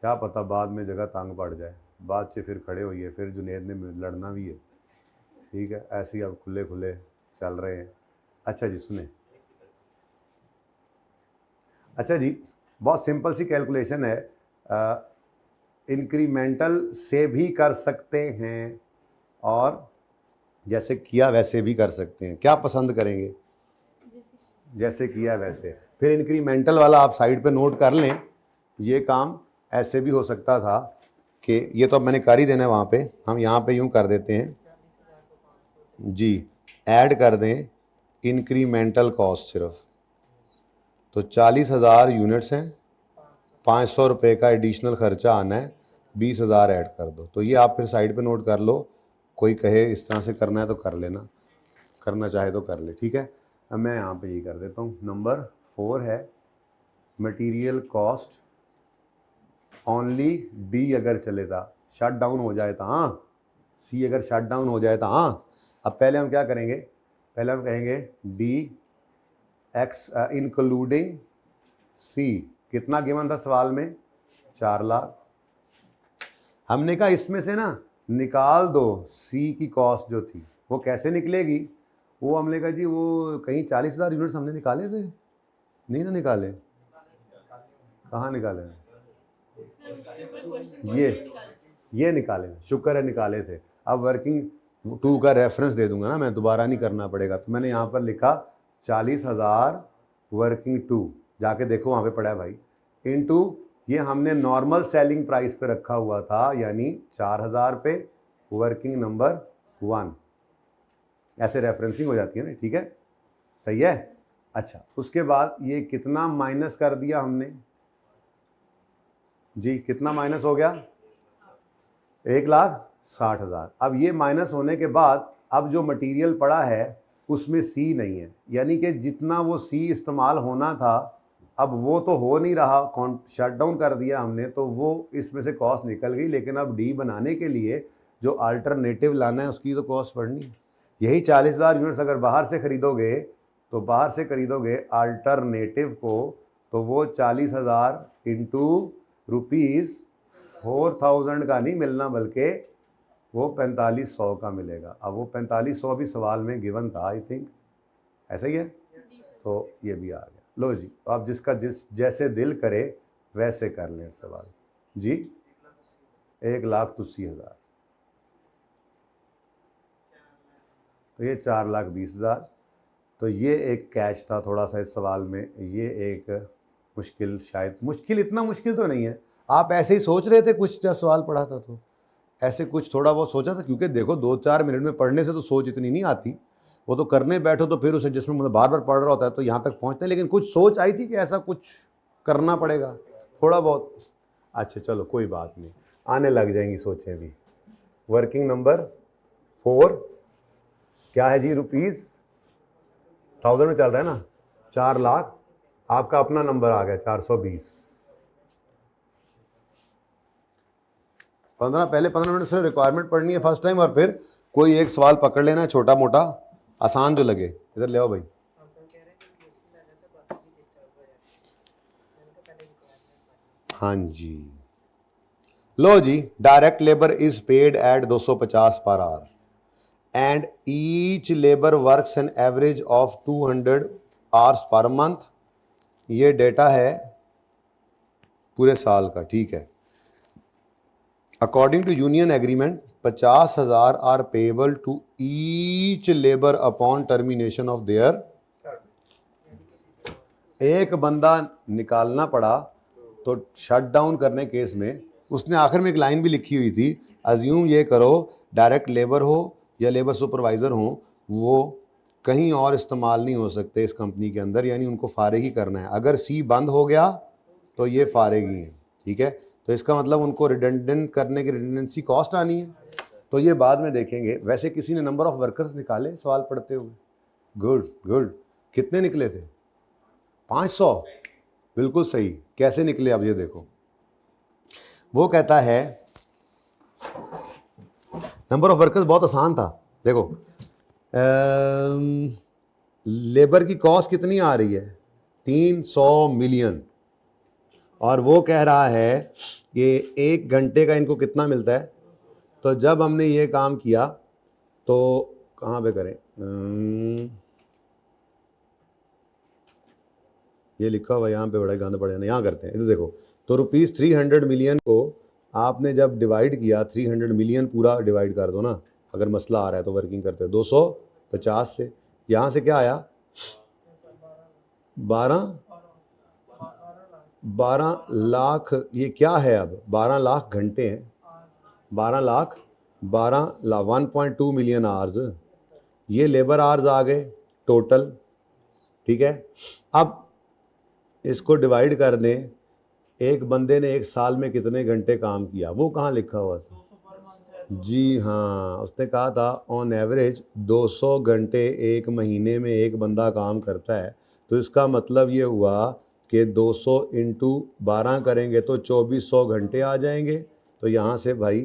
Speaker 1: क्या पता बाद में जगह तंग पड़ जाए, बाद से फिर खड़े होइए, फिर जुनेद ने लड़ना भी है, ठीक है। ऐसे ही अब खुले खुले चल रहे हैं। अच्छा जी सुने, अच्छा जी बहुत सिंपल सी कैलकुलेशन है, इंक्रीमेंटल से भी कर सकते हैं और जैसे किया वैसे भी कर सकते हैं। क्या पसंद करेंगे? जैसे किया वैसे। फिर इंक्रीमेंटल वाला आप साइड पे नोट कर लें, ये काम ऐसे भी हो सकता था कि ये तो अब मैंने कर ही देना है वहाँ पे, हम यहाँ पे यूँ कर देते हैं जी, ऐड कर दें इंक्रीमेंटल कॉस्ट सिर्फ, तो 40,000 यूनिट्स हैं, 500 रुपये का एडिशनल खर्चा आना है, 20,000 ऐड कर दो। तो ये आप फिर साइड पे नोट कर लो, कोई कहे इस तरह से करना है तो कर लेना, करना चाहे तो कर ले, ठीक है। अब मैं यहाँ पे ये कर देता हूँ। नंबर 4 है मटेरियल कॉस्ट ओनली डी अगर चले था, शट डाउन हो जाए था, हाँ सी अगर शट डाउन हो जाए था, हाँ। अब पहले हम क्या करेंगे, पहले हम कहेंगे डी एक्स इंक्लूडिंग सी, कितना गिवन था सवाल में? 4 लाख। हमने कहा इसमें से ना निकाल दो सी की कॉस्ट जो थी, वो कैसे निकलेगी? वो हमने कहा जी वो कहीं 40,000 यूनिट्स हमने निकाले थे, नहीं ना निकाले, कहाँ निकाले? ये निकाले, शुक्र है निकाले थे। अब वर्किंग 2 का रेफरेंस दे दूंगा ना मैं, दोबारा नहीं करना पड़ेगा। तो मैंने यहाँ पर लिखा 40,000 वर्किंग 2, जाके देखो वहाँ पे पड़ा है भाई, इनटू ये हमने नॉर्मल सेलिंग प्राइस पे रखा हुआ था, यानी 4,000 पे वर्किंग नंबर 1, ऐसे रेफरेंसिंग हो जाती है ना, ठीक है, सही है। अच्छा उसके बाद ये कितना माइनस कर दिया हमने जी, कितना माइनस हो गया? 1,60,000। अब ये माइनस होने के बाद अब जो मटेरियल पड़ा है उसमें सी नहीं है, यानी कि जितना वो सी इस्तेमाल होना था अब वो तो हो नहीं रहा, शट डाउन कर दिया हमने, तो वो इसमें से कॉस्ट निकल गई। लेकिन अब डी बनाने के लिए जो अल्टरनेटिव लाना है उसकी तो कॉस्ट बढ़नी है। यही 40,000 यूनिट्स अगर बाहर से खरीदोगे, तो बाहर से खरीदोगे अल्टरनेटिव को, तो वो 40,000 इंटू रुपीज़ 4,000 का नहीं मिलना, बल्कि वो 4500 का मिलेगा। अब वो 4500 भी सवाल में गिवन था, आई थिंक ऐसा ही है, तो ये भी आ गया। लो जी, आप जिसका जैसे दिल करे वैसे कर लें सवाल जी। 1,80,000, तो ये 4,20,000। तो ये एक कैच था थोड़ा सा इस सवाल में, ये एक मुश्किल, शायद मुश्किल, इतना मुश्किल तो नहीं है। आप ऐसे ही सोच रहे थे कुछ जब सवाल पढ़ा था, तो ऐसे कुछ थोड़ा बहुत सोचा था, क्योंकि देखो 2-4 मिनट में पढ़ने से तो सोच इतनी नहीं आती, वो तो करने बैठो तो फिर उसे जिसमें मतलब बार बार पढ़ रहा होता है तो यहाँ तक पहुँचते हैं। लेकिन कुछ सोच आई थी कि ऐसा कुछ करना पड़ेगा थोड़ा बहुत। अच्छा चलो कोई बात नहीं, आने लग जाएंगी सोचें भी। वर्किंग नंबर 4 क्या है जी? रुपीज़ 1000 में चल रहा है ना, 4 लाख। आपका अपना नंबर आ गया 420। 15 मिनट से रिक्वायरमेंट पढ़नी है फर्स्ट टाइम, और फिर कोई एक सवाल पकड़ लेना है छोटा मोटा, आसान जो लगे। इधर ले आओ भाई। हाँ जी, लो जी, direct labour is paid at 250 per hour and each labour works an average of 200 hours per month. ये डेटा है पूरे साल का, ठीक है। According to union agreement 50,000 are payable to each labour upon termination of their. एक बंदा निकालना पड़ा तो शट डाउन करने केस में उसने आखिर में एक लाइन भी लिखी हुई थी, अज्यूम ये करो डायरेक्ट लेबर हो या लेबर सुपरवाइज़र हो, वो कहीं और इस्तेमाल नहीं हो सकते इस कंपनी के अंदर, यानी उनको फारिग ही करना है। अगर सी बंद हो गया तो ये फारिग ही है, ठीक है। तो इसका मतलब उनको रिडंडेंट करने की रिडंडेंसी कॉस्ट आनी है, तो ये बाद में देखेंगे। वैसे किसी ने नंबर ऑफ वर्कर्स निकाले सवाल पढ़ते हुए? Good good. कितने निकले थे? 500, बिल्कुल सही। कैसे निकले अब ये देखो। वो कहता है नंबर ऑफ वर्कर्स बहुत आसान था, देखो लेबर की कॉस्ट कितनी आ रही है? 300 मिलियन, और वो कह रहा है कि 1 घंटे का इनको कितना मिलता है। तो जब हमने ये काम किया तो कहाँ पे करें, ये लिखा हुआ यहाँ पे बड़ा गंद पड़ जाना, यहाँ करते हैं। इधर देखो, तो ₹300 मिलियन को आपने जब डिवाइड किया, 300 मिलियन पूरा डिवाइड कर दो ना, अगर मसला आ रहा है तो वर्किंग करते हैं 250 से, यहाँ से क्या आया 12 लाख। ये क्या है अब 12 लाख घंटे हैं, 1.2 मिलियन आवर्स, ये लेबर आवर्स आ गए टोटल। ठीक है, अब इसको डिवाइड कर दें, एक बंदे ने एक साल में कितने घंटे काम किया, वो कहाँ लिखा हुआ था? जी हाँ, उसने कहा था ऑन एवरेज 200 घंटे एक महीने में एक बंदा काम करता है। तो इसका मतलब ये हुआ कि 200 इंटू 12 करेंगे तो 2400 घंटे आ जाएंगे। तो यहाँ से भाई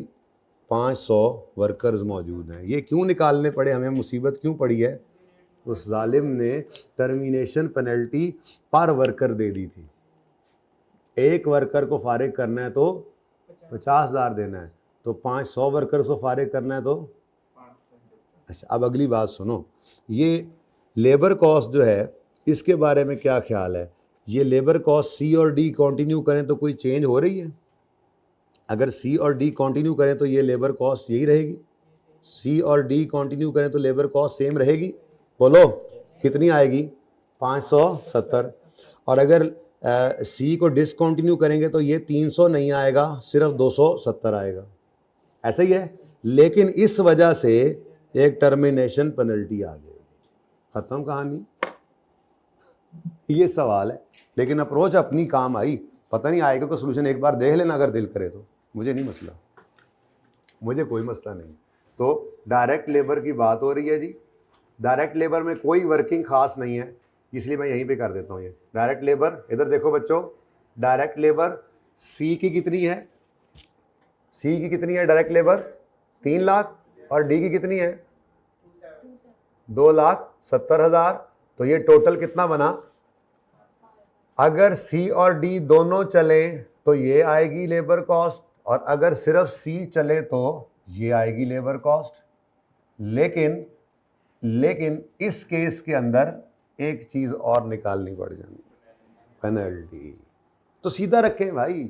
Speaker 1: 500 वर्कर्स मौजूद हैं। ये क्यों निकालने पड़े हमें, मुसीबत क्यों पड़ी है? उस जालिम ने टर्मिनेशन पेनल्टी पर वर्कर दे दी थी। एक वर्कर को फारिग करना है तो 50,000 देना है, तो 500 वर्कर्स को फारिग करना है तो। अच्छा, अब अगली बात सुनो, ये लेबर कॉस्ट जो है इसके बारे में क्या ख्याल है? ये लेबर कॉस्ट सी और डी कंटिन्यू करें तो कोई चेंज हो रही है? अगर सी और डी कंटिन्यू करें तो ये लेबर कॉस्ट यही रहेगी। सी और डी कंटिन्यू करें तो लेबर कॉस्ट सेम रहेगी। बोलो कितनी आएगी? 570। और अगर सी को डिसकंटिन्यू करेंगे तो ये 300 नहीं आएगा, सिर्फ 270 आएगा। ऐसा ही है, लेकिन इस वजह से एक टर्मिनेशन पेनल्टी आ जाएगी। खत्म कहानी। ये सवाल है, लेकिन अप्रोच अपनी काम आई। पता नहीं आएगा कोई सोल्यूशन, एक बार देख लेना अगर दिल करे तो। मुझे नहीं मसला, मुझे कोई मसला नहीं। तो डायरेक्ट लेबर की बात हो रही है जी। डायरेक्ट लेबर में कोई वर्किंग खास नहीं है, इसलिए मैं यहीं पे कर देता हूँ ये डायरेक्ट लेबर। इधर देखो बच्चों, डायरेक्ट लेबर सी की कितनी है? सी की कितनी है डायरेक्ट लेबर? 3 लाख। और डी की कितनी है? 2,70,000। तो ये टोटल कितना बना? अगर सी और डी दोनों चले तो ये आएगी लेबर कॉस्ट, और अगर सिर्फ सी चले तो ये आएगी लेबर कॉस्ट। लेकिन इस केस के अंदर एक चीज और निकालनी पड़ जाएगी, पेनल्टी। तो सीधा रखें भाई,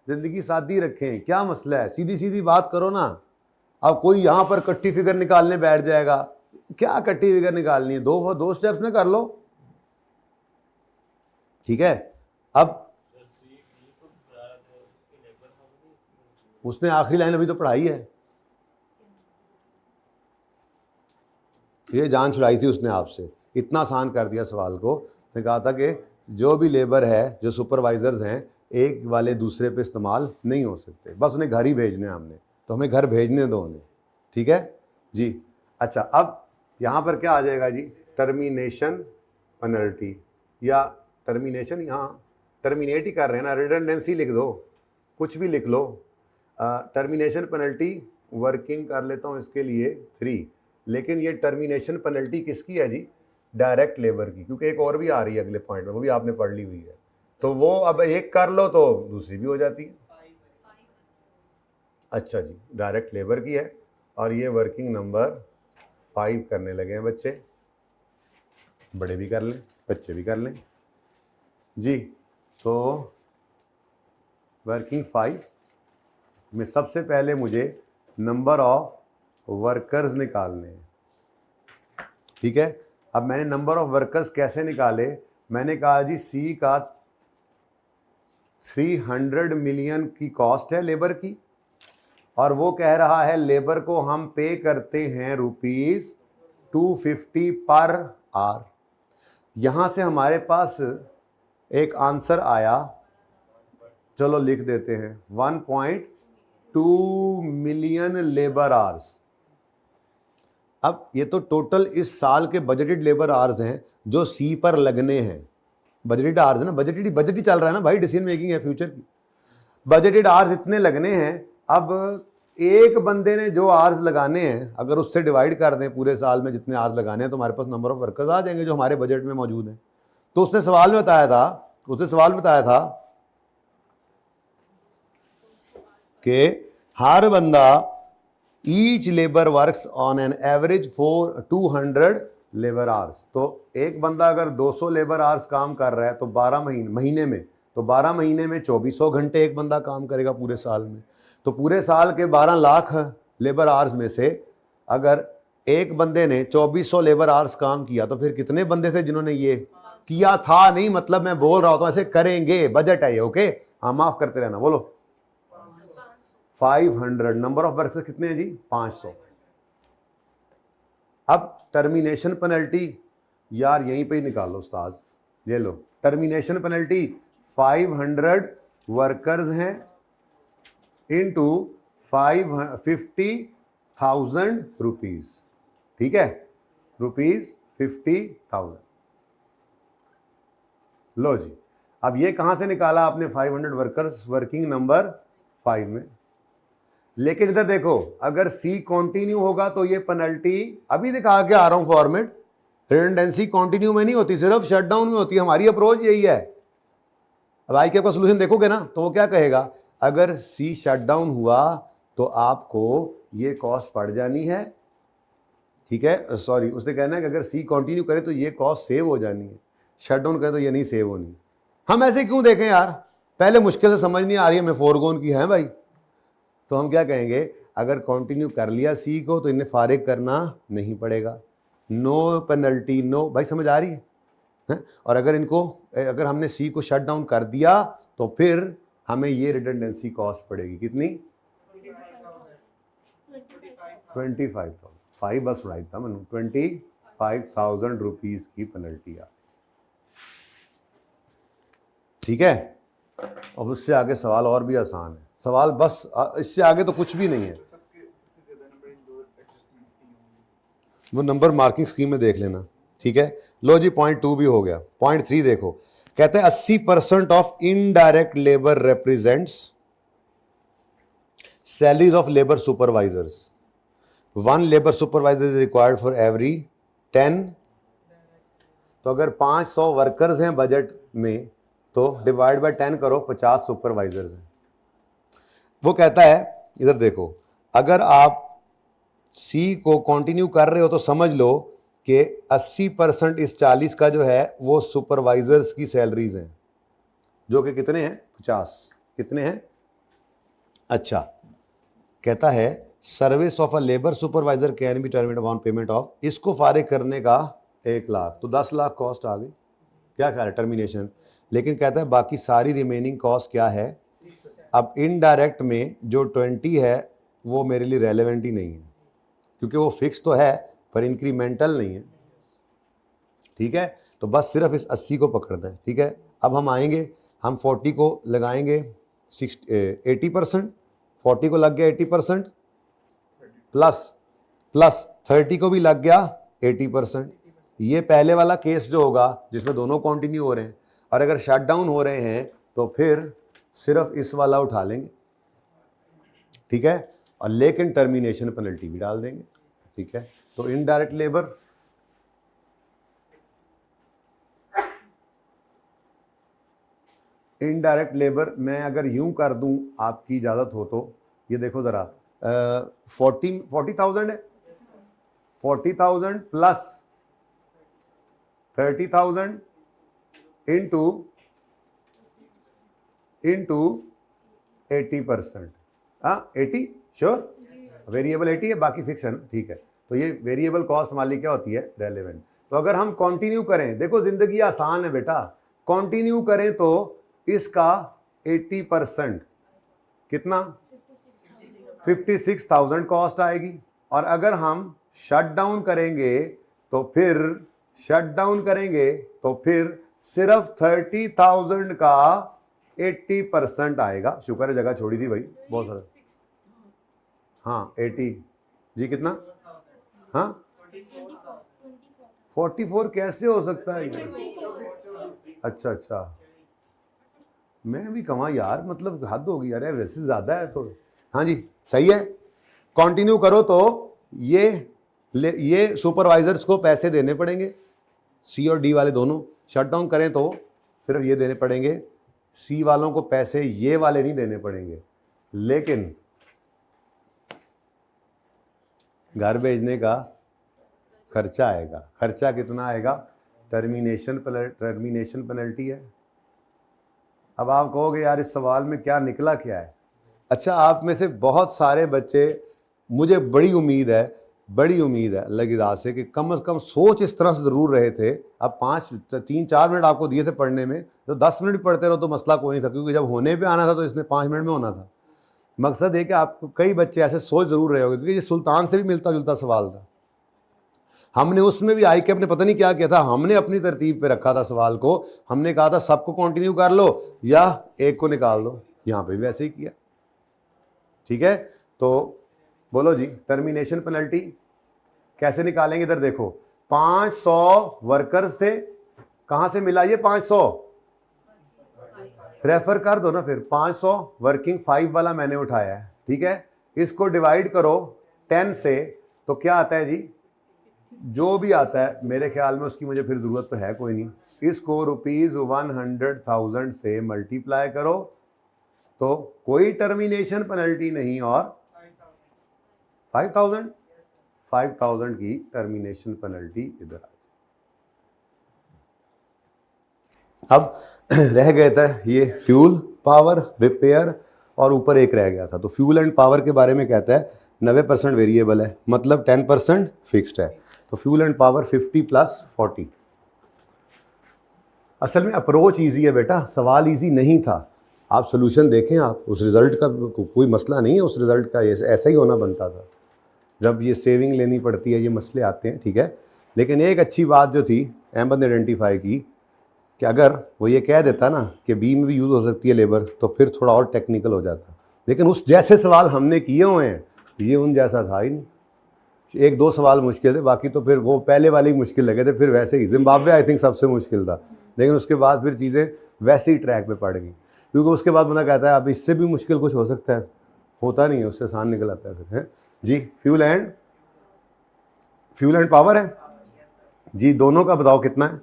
Speaker 1: जिंदगी सादी रखें, क्या मसला है? सीधी सीधी बात करो ना। अब कोई यहां पर कट्टी फिगर निकालने बैठ जाएगा, क्या कट्टी फिगर निकालनी है? दो स्टेप्स में कर लो। ठीक है, अब उसने आखिरी लाइन अभी तो पढ़ाई है, ये जान छुड़ाई थी उसने आपसे, इतना आसान कर दिया सवाल को। उसने कहा था कि जो भी लेबर है, जो सुपरवाइजर्स हैं, एक वाले दूसरे पे इस्तेमाल नहीं हो सकते, बस उन्हें घर ही भेजने हैं हमने, तो हमें घर भेजने दो उन्हें। ठीक है जी। अच्छा, अब यहाँ पर क्या आ जाएगा जी? टर्मिनेशन पेनल्टी, या टर्मिनेशन, यहाँ टर्मिनेट ही कर रहे हैं ना, रिडंडेंसी लिख दो, कुछ भी लिख लो। टर्मिनेशन पेनल्टी वर्किंग कर लेता हूँ इसके लिए 3, लेकिन ये टर्मिनेशन पेनल्टी किसकी है जी? डायरेक्ट लेबर की, क्योंकि एक और भी आ रही है अगले पॉइंट में, वो भी आपने पढ़ ली हुई है। तो वो अब एक कर लो तो दूसरी भी हो जाती है। अच्छा जी, डायरेक्ट लेबर की है, और ये वर्किंग नंबर 5 करने लगे हैं बच्चे। बड़े भी कर लें, बच्चे भी कर लें जी। तो वर्किंग 5 में सबसे पहले मुझे नंबर ऑफ वर्कर्स निकालने हैं। ठीक है, अब मैंने नंबर ऑफ वर्कर्स कैसे निकाले? मैंने कहा जी सी का 300 मिलियन की कॉस्ट है लेबर की, और वो कह रहा है लेबर को हम पे करते हैं ₹250 पर आवर। यहां से हमारे पास एक आंसर आया, चलो लिख देते हैं, 1.2 मिलियन लेबर आवर्स। अब ये तो टोटल इस साल के बजटेड लेबर आवर्स हैं जो सी पर लगने हैं। बजटेड आवर्स है ना, बजट ही चल रहा है ना भाई, डिसीजन मेकिंग है फ्यूचर की। बजटेड आवर्स इतने लगने हैं। अब एक बंदे ने जो आवर्स लगाने हैं, अगर उससे डिवाइड कर दें पूरे साल में जितने आवर्स लगाने हैं, तो हमारे पास नंबर ऑफ वर्कर्स आ जाएंगे जो हमारे बजट में मौजूद हैं। तो उसने सवाल में बताया था कि हर बंदा each labour works on an average for 200 labour hours. तो एक बंदा अगर 200 लेबर आवर्स काम कर रहा है तो 12 महीने में, तो 12 महीने में 2400 घंटे एक बंदा काम करेगा पूरे साल में। तो पूरे साल के 12 लाख लेबर आवर्स में से अगर एक बंदे ने 2400 लेबर आवर्स काम किया तो फिर कितने बंदे थे जिन्होंने ये किया था? नहीं, मतलब मैं बोल रहा हूं तो ऐसे करेंगे, बजट है ये। ओके, हाँ, माफ करते रहना। बोलो 500। नंबर ऑफ वर्कर्स कितने हैं जी? 500। अब टर्मिनेशन पेनल्टी यार यहीं पे ही निकालो उस्ताद, ये लो टर्मिनेशन पेनल्टी 500 वर्कर्स हैं इनटू 50,000 रुपीज। ठीक है, रुपीज 50,000। लो जी, अब ये कहां से निकाला आपने? 500 वर्कर्स वर्किंग नंबर 5 में। लेकिन इधर देखो, अगर सी कंटिन्यू होगा तो ये पेनल्टी अभी दिखा के आ रहा हूं फॉर्मेट, रिडंडेंसी कंटिन्यू में नहीं होती, सिर्फ शटडाउन में होती है। हमारी अप्रोच यही है। अब आई के का सोल्यूशन देखोगे ना तो वो क्या कहेगा, अगर सी शटडाउन हुआ तो आपको ये कॉस्ट पड़ जानी है। ठीक है, सॉरी, उसने कहना है कि अगर सी कंटिन्यू करे तो ये कॉस्ट सेव हो जानी है, शटडाउन करे तो ये नहीं सेव होनी। हम ऐसे क्यों देखें यार? पहले मुश्किल से समझ नहीं आ रही है, मैं फोरगोन की है भाई। तो हम क्या कहेंगे, अगर कंटिन्यू कर लिया सी को तो इन्हें फारिग करना नहीं पड़ेगा, नो पेनल्टी, नो। भाई समझ आ रही है? और अगर हमने सी को शट डाउन कर दिया तो फिर हमें ये रिडंडेंसी कॉस्ट पड़ेगी कितनी? 25,000। 5 बस राइट था मैंने, 25,000 रुपीज की पेनल्टी आ। ठीक है, और उससे आगे सवाल और भी आसान है। सवाल बस इससे आगे तो कुछ भी नहीं है, वो नंबर मार्किंग स्कीम में देख लेना। ठीक है, लो जी, पॉइंट 2 भी हो गया। पॉइंट 3 देखो, कहते हैं 80% of indirect labour represents salaries of labour supervisors. 1 labour supervisor is required for every 10। तो अगर 500 वर्कर्स हैं बजट में तो डिवाइड बाय 10 करो, 50 सुपरवाइजर्स हैं। वो कहता है इधर देखो, अगर आप सी को कंटिन्यू कर रहे हो तो समझ लो कि 80% इस 40 का जो है वो सुपरवाइजर्स की सैलरीज हैं, जो कि कितने हैं? 50। कितने हैं? अच्छा, कहता है service of a labour supervisor can be terminated on payment of, इसको फारिग करने का 1 लाख, तो 10 लाख कॉस्ट आ गई। क्या ख्याल है? टर्मिनेशन। लेकिन कहता है बाकी सारी रिमेनिंग कॉस्ट क्या है? अब इनडायरेक्ट में जो 20 है वो मेरे लिए रेलेवेंट ही नहीं है, क्योंकि वो फिक्स तो है पर इंक्रीमेंटल नहीं है। ठीक है, तो बस सिर्फ इस 80 को पकड़ना है। ठीक है, अब हम आएंगे, हम 40 को लगाएंगे 80%, 40 को लग गया 80%, प्लस 30 को भी लग गया 80%। ये पहले वाला केस जो होगा जिसमें दोनों कंटिन्यू हो रहे हैं, और अगर शट डाउन हो रहे हैं तो फिर सिर्फ इस वाला उठा लेंगे। ठीक है, और लेकिन टर्मिनेशन पेनल्टी भी डाल देंगे। ठीक है, तो इनडायरेक्ट लेबर मैं अगर यूं कर दूं, आपकी इजाजत हो तो ये देखो जरा, 40,000 है, 40,000 प्लस 30,000 इंटू 80%। हाँ 80 श्योर, वेरिएबल 80 है, बाकी फिक्स है ना। ठीक है, तो ये वेरिएबल कॉस्ट हमारी क्या होती है? रेलेवेंट। तो अगर हम कंटिन्यू करें, देखो जिंदगी आसान है बेटा, कंटिन्यू करें तो इसका 80% कितना? 56,000 कॉस्ट आएगी। और अगर हम शट डाउन करेंगे तो फिर सिर्फ 30,000 का 80% आएगा। शुक्र है जगह छोड़ी थी भाई, बहुत सारा। हाँ 80 जी, कितना? हाँ 44 कैसे हो सकता है? अच्छा, मैं भी कमा यार, मतलब हद होगी यार, वैसे ज्यादा है तो। हाँ जी सही है, कंटिन्यू करो तो ये सुपरवाइजर्स को पैसे देने पड़ेंगे, सी और डी वाले दोनों। शट डाउन करें तो सिर्फ ये देने पड़ेंगे, सी वालों को पैसे ये वाले नहीं देने पड़ेंगे, लेकिन घर भेजने का खर्चा आएगा। खर्चा कितना आएगा? टर्मिनेशन पेनल्टी है। अब आप कहोगे यार इस सवाल में क्या निकला क्या है? अच्छा, आप में से बहुत सारे बच्चे, मुझे बड़ी उम्मीद है अल्लाह की राह से कि कम से कम सोच इस तरह से ज़रूर रहे थे। अब 3-4 मिनट आपको दिए थे पढ़ने में, तो 10 मिनट भी पढ़ते रहो तो मसला कोई नहीं था, क्योंकि जब होने पे आना था तो इसने 5 मिनट में होना था। मकसद है कि आपको कई बच्चे ऐसे सोच ज़रूर रहे होंगे, क्योंकि ये सुल्तान से भी मिलता जुलता सवाल था। हमने उसमें भी आई कैप ने पता नहीं क्या किया था, हमने अपनी तरतीब पे रखा था सवाल को। हमने कहा था सबको कंटिन्यू कर लो या एक को निकाल दो, यहाँ पे भी वैसे ही किया। ठीक है, तो बोलो जी, टर्मिनेशन पेनल्टी कैसे निकालेंगे? इधर देखो, 500 वर्कर्स थे, कहां से मिला ये 500? रेफर कर दो ना फिर। 500 वर्किंग 5 वाला मैंने उठाया है, ठीक है। इसको डिवाइड करो 10 से, तो क्या आता है जी? जो भी आता है, मेरे ख्याल में उसकी मुझे फिर जरूरत तो है कोई नहीं। इसको ₹100,000 से मल्टीप्लाई करो तो कोई टर्मिनेशन पेनल्टी नहीं, और 5,000 की टर्मिनेशन पेनल्टी इधर आ जाए। अब रह गए था ये फ्यूल, पावर, रिपेयर, और ऊपर एक रह गया था। तो फ्यूल एंड पावर के बारे में कहता है 90% वेरिएबल है, मतलब 10% फिक्स्ड है। तो फ्यूल एंड पावर 50 + 40। असल में अप्रोच इजी है बेटा, सवाल इजी नहीं था। आप सोल्यूशन देखें, आप उस रिजल्ट का कोई मसला नहीं है, उस रिजल्ट का ऐसा ही होना बनता था। जब ये सेविंग लेनी पड़ती है, ये मसले आते हैं, ठीक है। लेकिन एक अच्छी बात जो थी अहमद ने आइडेंटिफाई की कि अगर वो ये कह देता ना कि बी में भी यूज़ हो सकती है लेबर, तो फिर थोड़ा और टेक्निकल हो जाता। लेकिन उस जैसे सवाल हमने किए हुए हैं, ये उन जैसा था ही नहीं। 1-2 सवाल मुश्किल थे, बाकी तो फिर वो पहले वाले ही मुश्किल लगे थे। फिर वैसे ही जिम्बाब्वे आई थिंक सबसे मुश्किल था, लेकिन उसके बाद फिर चीज़ें वैसे ही ट्रैक पे पड़ गई, क्योंकि उसके बाद बंदा कहता है अब इससे भी मुश्किल कुछ हो सकता है, होता नहीं है, उससे आसान निकल आता है फिर है जी। फ्यूल एंड पावर है जी, दोनों का बताओ कितना है?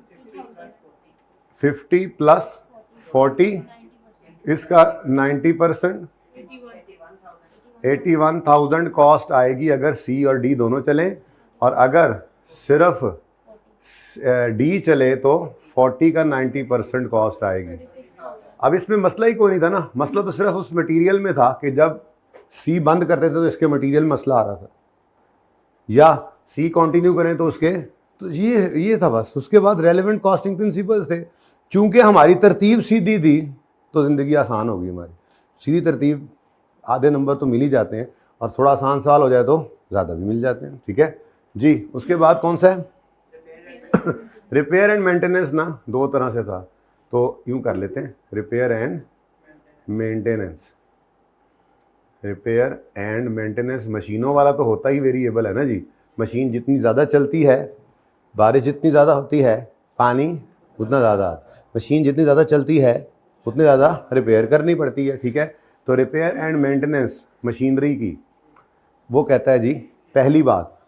Speaker 1: 50 + 40, इसका 90%, 81,000 कॉस्ट आएगी अगर सी और डी दोनों चलें, और अगर सिर्फ डी चले तो 40 का 90% कॉस्ट आएगी। अब इसमें मसला ही कोई नहीं था ना, मसला तो सिर्फ उस मटेरियल में था कि जब सी बंद करते थे तो इसके मटेरियल में मसला आ रहा था, या सी कंटिन्यू करें तो उसके, तो ये था बस। उसके बाद रेलेवेंट कॉस्टिंग प्रिंसिपल्स थे। चूंकि हमारी तरतीब सीधी थी तो ज़िंदगी आसान होगी हमारी। सीधी तरतीब, आधे नंबर तो मिल ही जाते हैं, और थोड़ा आसान सवाल हो जाए तो ज़्यादा भी मिल जाते हैं, ठीक है जी। उसके बाद कौन सा है? रिपेयर एंड मेंटेनेंस ना 2 तरह से था, तो यूँ कर लेते हैं, repair and maintenance. Repair and maintenance मशीनों वाला तो होता ही वेरिएबल है ना जी। मशीन जितनी ज़्यादा चलती है, बारिश जितनी ज़्यादा होती है, पानी उतना ज़्यादा, मशीन जितनी ज़्यादा चलती है उतनी ज़्यादा रिपेयर करनी पड़ती है, ठीक है। तो रिपेयर एंड मेंटेनेंस मशीनरी की, वो कहता है जी, पहली बात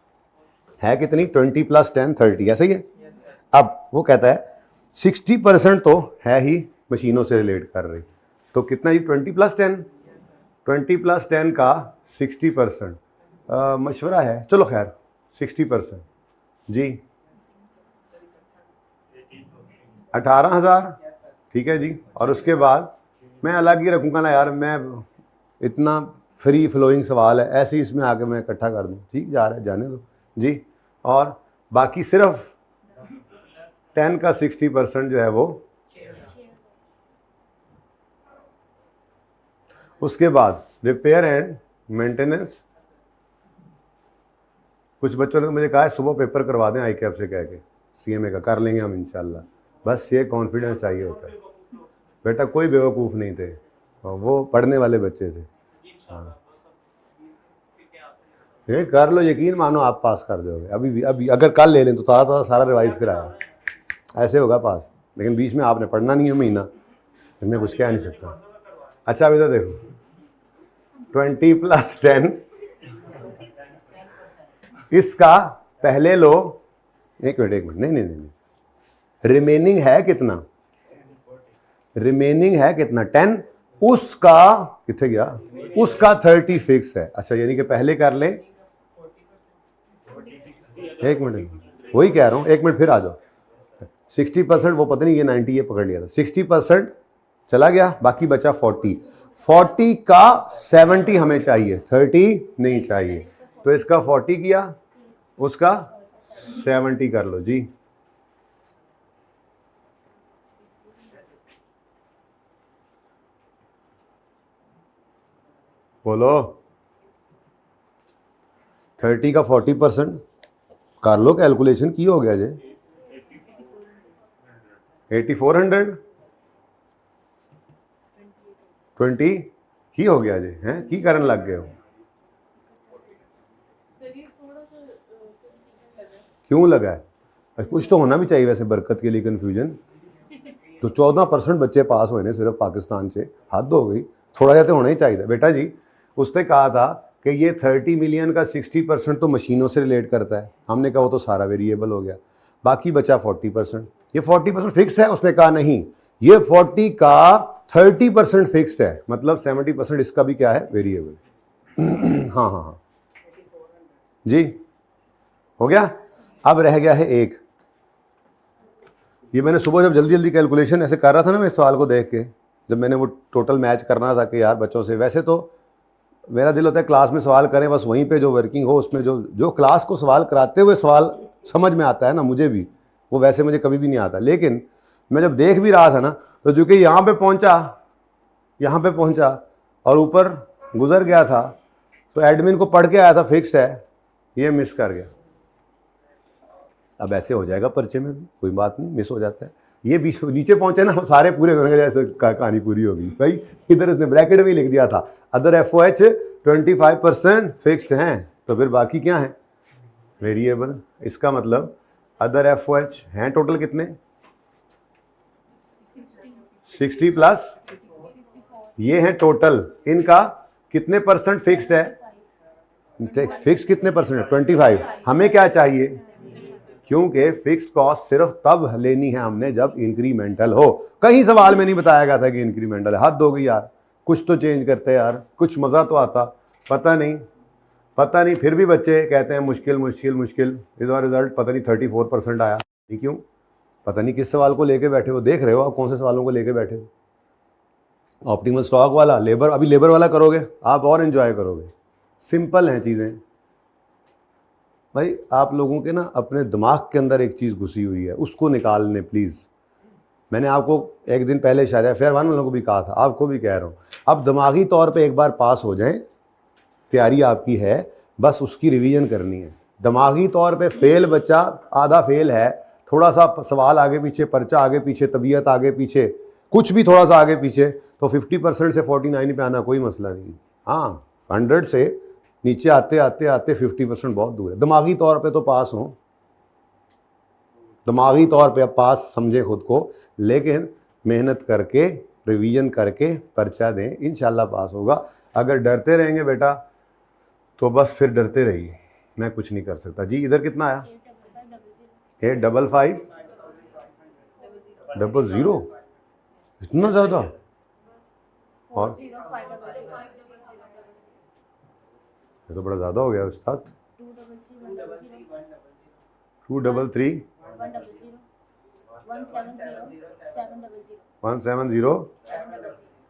Speaker 1: है कितनी? 20 + 10 30, ऐसा ही है। अब वो कहता है 60% तो है ही मशीनों से रिलेट कर रही, तो कितना जी? 20 + 10, 20 + 10 का 60%। मशवरा है, चलो खैर 60% जी, 18,000, ठीक है जी। और उसके बाद मैं अलग ही रखूँगा ना यार, मैं इतना फ्री फ्लोइंग सवाल है, ऐसे ही इसमें आके मैं इकट्ठा कर दूँ, ठीक जा रहा है, जाने दो जी। और बाकी सिर्फ 10 का 60% जो है वो। उसके बाद रिपेयर एंड मेंटेनेंस, कुछ बच्चों ने मुझे कहा है सुबह पेपर करवा दें आई कैप से कह के, CMA का कर लेंगे हम इंशाल्लाह, बस ये कॉन्फिडेंस चाहिए होता है। बेटा कोई बेवकूफ़ नहीं थे, वो पढ़ने वाले बच्चे थे। हाँ, ये कर लो, यकीन मानो आप पास कर दोगे। अभी अगर कल ले लें तो सारा रिवाइज कराया, ऐसे होगा पास। लेकिन बीच में आपने पढ़ना नहीं है महीना, इसमें कुछ कह नहीं सकता। अच्छा अभी तो देखो 20 + 10, इसका पहले लो, एक मिनट, नहीं, रिमेनिंग है कितना? 10, उसका कितने गया, उसका 30 फिक्स है। अच्छा यानी कि पहले कर लें, एक मिनट, वही कह रहा हूं, एक मिनट फिर आ जाओ। 60% वो पता नहीं, ये 90 ये पकड़ लिया था, 60% चला गया, बाकी बचा 40 का 70 हमें चाहिए, 30 नहीं चाहिए, तो इसका 40 किया, उसका 70 कर लो जी। बोलो 30 का 40% कर लो, कैलकुलेशन की हो गया जे 8400 20 की हो गया जे, हैं की करन लग गए हो, क्यों लगा है? कुछ तो होना भी चाहिए वैसे बरकत के लिए कन्फ्यूजन। तो 14% बच्चे पास हुए ने सिर्फ पाकिस्तान से, हद हो गई, थोड़ा सा तो होना ही चाहिए बेटा जी। उसने कहा था कि ये 30 मिलियन का 60% तो मशीनों से रिलेट करता है, हमने कहा वो तो सारा वेरिएबल हो गया, बाकी बचा 40%। ये 40% फिक्स है? उसने कहा नहीं, ये 40 का 30% फिक्स्ड है, मतलब 70% इसका भी क्या है, वेरिएबल। हाँ हाँ हाँ जी, हो गया। अब रह गया है एक, ये मैंने सुबह जब जल्दी जल्दी कैलकुलेशन ऐसे कर रहा था ना, मैं इस सवाल को देख के, जब मैंने वो टोटल मैच करना था कि यार बच्चों से, वैसे तो मेरा दिल होता है क्लास में सवाल करें, बस वहीं पे जो वर्किंग हो उसमें जो जो क्लास को सवाल कराते हुए सवाल समझ में आता है ना, मुझे भी वो वैसे मुझे कभी भी नहीं आता। लेकिन मैं जब देख भी रहा था ना, तो चूँकि यहाँ पे पहुँचा और ऊपर गुजर गया था, तो एडमिन को पढ़ के आया था फिक्स है, ये मिस कर गया। अब ऐसे हो जाएगा पर्चे में भी, कोई बात नहीं, मिस हो जाता है। ये बीच नीचे पहुंचे ना, सारे पूरे होने जैसे कहानी पूरी होगी भाई। इधर इसने ब्रैकेट में लिख दिया था, अदर FOH 25% फिक्स्ड हैं, तो फिर बाकी क्या है, वेरिएबल। इसका मतलब अदर FOH हैं टोटल कितने, 60 प्लस ये है टोटल, इनका कितने परसेंट फिक्स्ड है, फिक्स कितने परसेंट है, 25। हमें क्या चाहिए, क्योंकि फिक्स्ड कॉस्ट सिर्फ तब लेनी है हमने जब इंक्रीमेंटल हो। कहीं सवाल में नहीं बताया गया था कि इंक्रीमेंटल है, हद हो गई यार, कुछ तो चेंज करते यार, कुछ मज़ा तो आता। पता नहीं फिर भी बच्चे कहते हैं मुश्किल मुश्किल मुश्किल। इस बार रिजल्ट पता नहीं 34% आया, नहीं क्यों, पता नहीं किस सवाल को लेके बैठे हो, देख रहे हो आप कौन से सवालों को लेके बैठे हो। ऑप्टिमल स्टॉक वाला, लेबर, अभी लेबर वाला करोगे आप और एंजॉय करोगे, सिंपल हैं चीज़ें भाई। आप लोगों के ना अपने दिमाग के अंदर एक चीज़ घुसी हुई है, उसको निकालने प्लीज़। मैंने आपको एक दिन पहले शायद FAR 1 वालों को भी कहा था, आपको भी कह रहा हूँ, अब दिमागी तौर पे एक बार पास हो जाएं, तैयारी आपकी है, बस उसकी रिवीजन करनी है। दिमागी तौर पे फेल बच्चा आधा फेल है, थोड़ा सा सवाल आगे पीछे, पर्चा आगे पीछे, तबीयत आगे पीछे, कुछ भी थोड़ा सा आगे पीछे, तो 50% से 49 पे आना कोई मसला नहीं। हाँ 100 से नीचे आते आते आते 50% बहुत दूर है। दिमागी तौर पे तो पास हो, दिमागी तौर पे अब पास समझें खुद को, लेकिन मेहनत करके रिवीजन करके पर्चा दें, इंशाल्लाह पास होगा। अगर डरते रहेंगे बेटा तो बस फिर डरते रहिए, मैं कुछ नहीं कर सकता जी। इधर कितना आया, 855 00, इतना ज़्यादा, और ये तो बड़ा ज़्यादा हो गया उस्ताद। 233 170।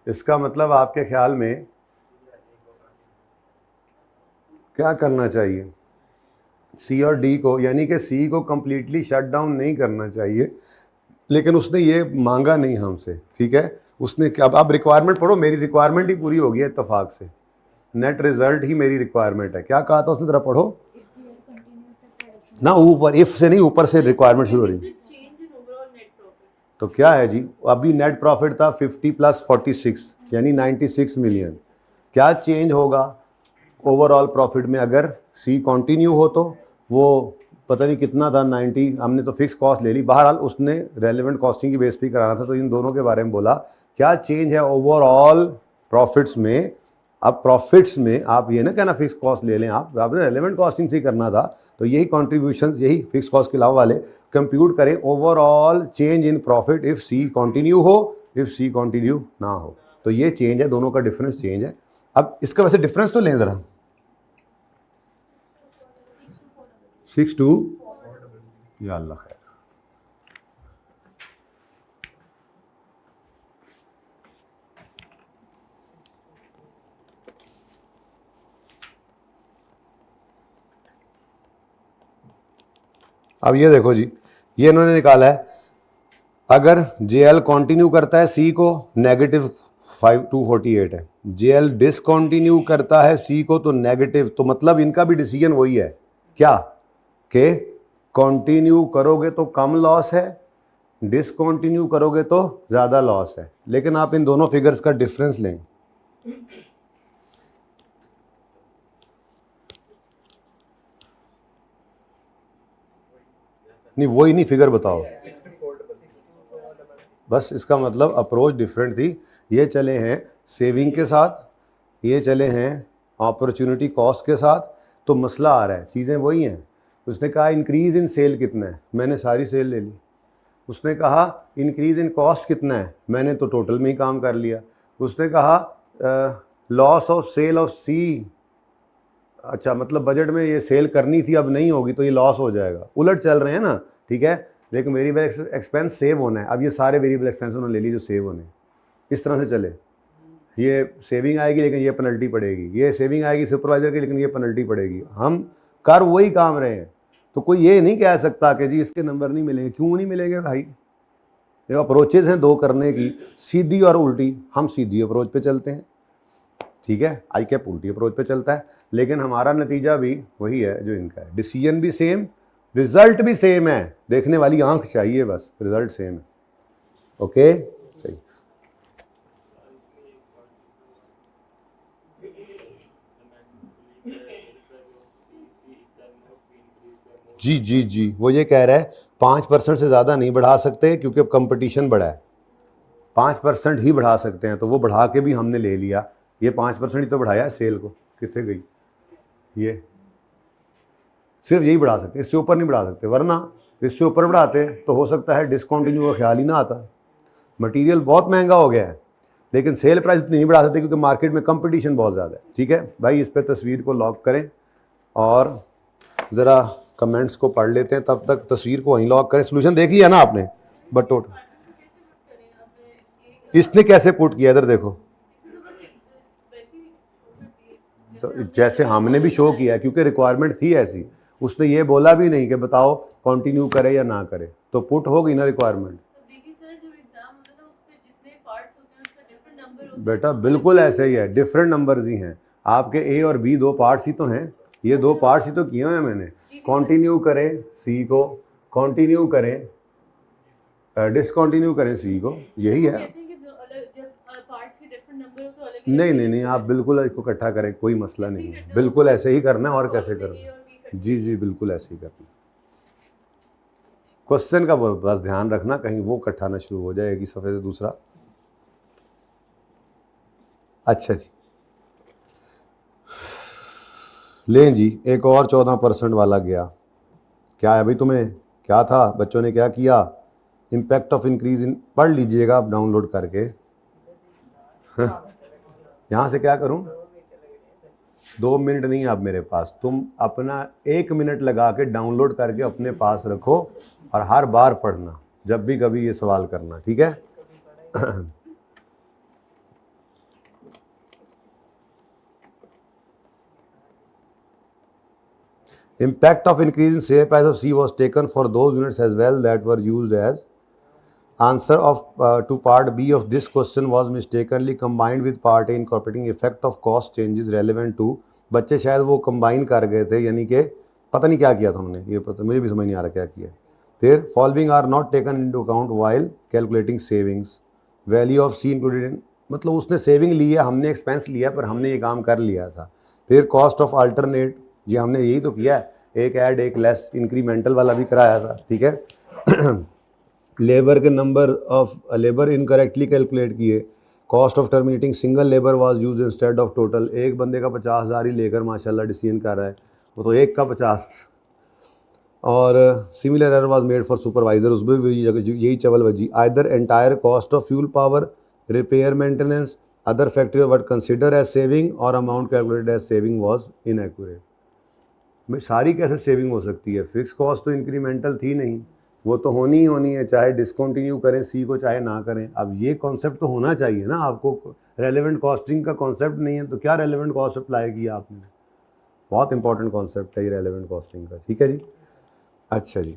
Speaker 1: इसका मतलब आपके ख्याल में क्या करना चाहिए, C और D को, यानी कि C को कम्प्लीटली शट डाउन नहीं करना चाहिए, लेकिन उसने ये मांगा नहीं हमसे, ठीक है। उसने अब आप रिक्वायरमेंट पढ़ो, मेरी रिक्वायरमेंट ही पूरी हो गई है इत्तेफाक से, नेट रिजल्ट ही मेरी रिक्वायरमेंट है। क्या कहा था उसने, जरा पढ़ो ना, ऊपर इफ से नहीं, ऊपर से रिक्वायरमेंट शुरू हो रही। तो क्या है जी, अभी नेट प्रॉफिट था 50 + 46 यानी 96 मिलियन। क्या चेंज होगा ओवरऑल प्रॉफिट में अगर C कंटिन्यू हो, तो वो पता नहीं कितना था 90, हमने तो फिक्स कॉस्ट ले ली। बहरहाल उसने रेलेवेंट कॉस्टिंग की बेस पे कराना था, तो इन दोनों के बारे में बोला। क्या चेंज है ओवरऑल प्रॉफिट्स में। अब प्रॉफिट्स में आप ये ना कहना फिक्स कॉस्ट ले लें, आपने रेलेवेंट कॉस्टिंग से करना था, तो यही कॉन्ट्रीब्यूशन, यही फिक्स कॉस्ट के अलावा वाले कंप्यूट करें overall change in profit if C continue हो, इफ C कंटिन्यू ना हो। तो ये चेंज है, दोनों का डिफरेंस चेंज है। अब इसका वैसे डिफरेंस तो लें ज़रा, 6 to, या अल्लाह खैर। अब ये देखो जी, ये इन्होंने निकाला है, अगर JL कंटिन्यू करता है C को -248 है, JL डिसकंटिन्यू करता है C को तो नेगेटिव, तो मतलब इनका भी डिसीजन वही है क्या कि कंटिन्यू करोगे तो कम लॉस है, डिसकंटिन्यू करोगे तो ज़्यादा लॉस है। लेकिन आप इन दोनों फिगर्स का डिफरेंस लें, नहीं वही नहीं, फिगर बताओ बस। इसका मतलब अप्रोच डिफरेंट थी। ये चले हैं सेविंग के साथ, ये चले हैं अपॉर्चुनिटी कॉस्ट के साथ, तो मसला आ रहा है, चीज़ें वही हैं। उसने कहा इंक्रीज़ इन सेल कितना है, मैंने सारी सेल ले ली। उसने कहा इंक्रीज़ इन कॉस्ट कितना है, मैंने तो टोटल में ही काम कर लिया। उसने कहा लॉस ऑफ सेल ऑफ सी, अच्छा मतलब बजट में ये सेल करनी थी, अब नहीं होगी तो ये लॉस हो जाएगा। उलट चल रहे हैं ना, ठीक है, लेकिन वेरिएबल एक्सपेंस सेव होना है। अब ये सारे वेरिएबल एक्सपेंस उन्होंने ले ली जो सेव होने, इस तरह से चले। ये सेविंग आएगी लेकिन ये पेनल्टी पड़ेगी, ये सेविंग आएगी सुपरवाइजर की लेकिन ये पेनल्टी पड़ेगी। हम कर वही काम रहे हैं, तो कोई ये नहीं कह सकता कि जी इसके नंबर नहीं मिलेंगे। क्यों नहीं मिलेंगे भाई? ये अप्रोचेज हैं दो करने की, सीधी और उल्टी। हम सीधी अप्रोच पे चलते हैं, ठीक है, आई कैप उल्टी अप्रोच पे चलता है, लेकिन हमारा नतीजा भी वही है जो इनका है। डिसीजन भी सेम, रिजल्ट भी सेम है, देखने वाली आंख चाहिए बस, रिजल्ट सेम है। ओके सही। जी जी जी, वो ये कह रहा है 5% से ज़्यादा नहीं बढ़ा सकते क्योंकि अब कंपटीशन बढ़ा है, 5% ही बढ़ा सकते हैं। तो वो बढ़ा के भी हमने ले लिया, ये 5% ही तो बढ़ाया है सेल को। कितने गई ये, सिर्फ यही बढ़ा सकते, इससे ऊपर नहीं बढ़ा सकते, वरना इससे ऊपर बढ़ाते तो हो सकता है डिस्कंटिन्यू का ख्याल ही ना आता। मटेरियल बहुत महंगा हो गया है, लेकिन सेल प्राइस उतनी नहीं बढ़ा सकते क्योंकि मार्केट में कंपटीशन बहुत ज़्यादा है। ठीक है भाई, इस पर तस्वीर को लॉक करें और ज़रा कमेंट्स को पढ़ लेते हैं, तब तक तस्वीर को वहीं लॉक करें। सोल्यूशन देख लिया ना आपने, बट टोटल इसने कैसे पुट किया, इधर देखो, तो जैसे हमने भी शो किया क्योंकि रिक्वायरमेंट थी ऐसी। उसने ये बोला भी नहीं कि बताओ कंटिन्यू करे या ना करे, तो पुट हो गई ना रिक्वायरमेंट। बेटा बिल्कुल ऐसे ही है, डिफरेंट नंबर्स ही हैं। आपके ए और बी दो पार्ट्स ही तो हैं, ये दो पार्ट्स ही तो किए हैं मैंने। कंटिन्यू करें सी को, कंटिन्यू करें डिसकंटिन्यू करें सी को, यही है। नहीं नहीं नहीं, आप बिल्कुल इसको इकट्ठा करें, कोई मसला नहीं है, बिल्कुल ऐसे ही करना है। और कैसे करना? जी जी बिल्कुल ऐसे ही करना। क्वेश्चन का बस ध्यान रखना, कहीं वो इकट्ठा ना शुरू हो जाएगी सफ़े से दूसरा। अच्छा जी, लें जी, एक और 14% वाला गया। क्या है भाई, तुम्हें क्या था, बच्चों ने क्या किया? इम्पैक्ट ऑफ इंक्रीज इन, पढ़ लीजिएगा आप डाउनलोड करके। यहाँ से क्या करूँ? 2 मिनट नहीं आप मेरे पास, तुम अपना 1 मिनट लगा के डाउनलोड करके अपने पास रखो और हर बार पढ़ना जब भी कभी ये सवाल करना, ठीक है? Impact of increase in sale price of C was taken for those units as well that were used as answer of to part B of this question was mistakenly combined with part A incorporating effect of cost changes relevant to। बच्चे शायद वो combine कर गए थे, यानी कि पता नहीं क्या किया था उन्होंने, ये पता मुझे भी समझ नहीं आ रहा क्या किया। फिर following are not taken into account while calculating savings, value of C included in, मतलब उसने सेविंग ली है, हमने एक्सपेंस लिया, पर हमने ये काम कर लिया था। फिर कॉस्ट ऑफ अल्टरनेट, ये हमने यही तो किया है, एक ऐड एक लेस इंक्रीमेंटल वाला भी कराया था, ठीक है। लेबर के number of labour incorrectly calculate किए। Cost of terminating single labour was use instead of total, एक बंदे का 50,000 ही लेकर माशाल्लाह डिसीजन कर रहा है, वो तो एक का 50। और similar error was made for supervisor, उसमें भी यही चवल वजी। Either entire cost of fuel power, repair maintenance, other factor what consider as saving और amount calculated as saving was inaccurate. में सारी कैसे सेविंग हो सकती है? फिक्स कॉस्ट तो इंक्रीमेंटल थी नहीं, वो तो होनी ही होनी है, चाहे डिसकंटिन्यू करें सी को चाहे ना करें। अब ये कॉन्सेप्ट तो होना चाहिए ना आपको, रेलेवेंट कॉस्टिंग का कॉन्सेप्ट नहीं है तो क्या रेलेवेंट कॉस्ट अप्लाई किया आपने? बहुत इंपॉर्टेंट कॉन्सेप्ट है ये रेलेवेंट कॉस्टिंग का। ठीक है जी, अच्छा जी।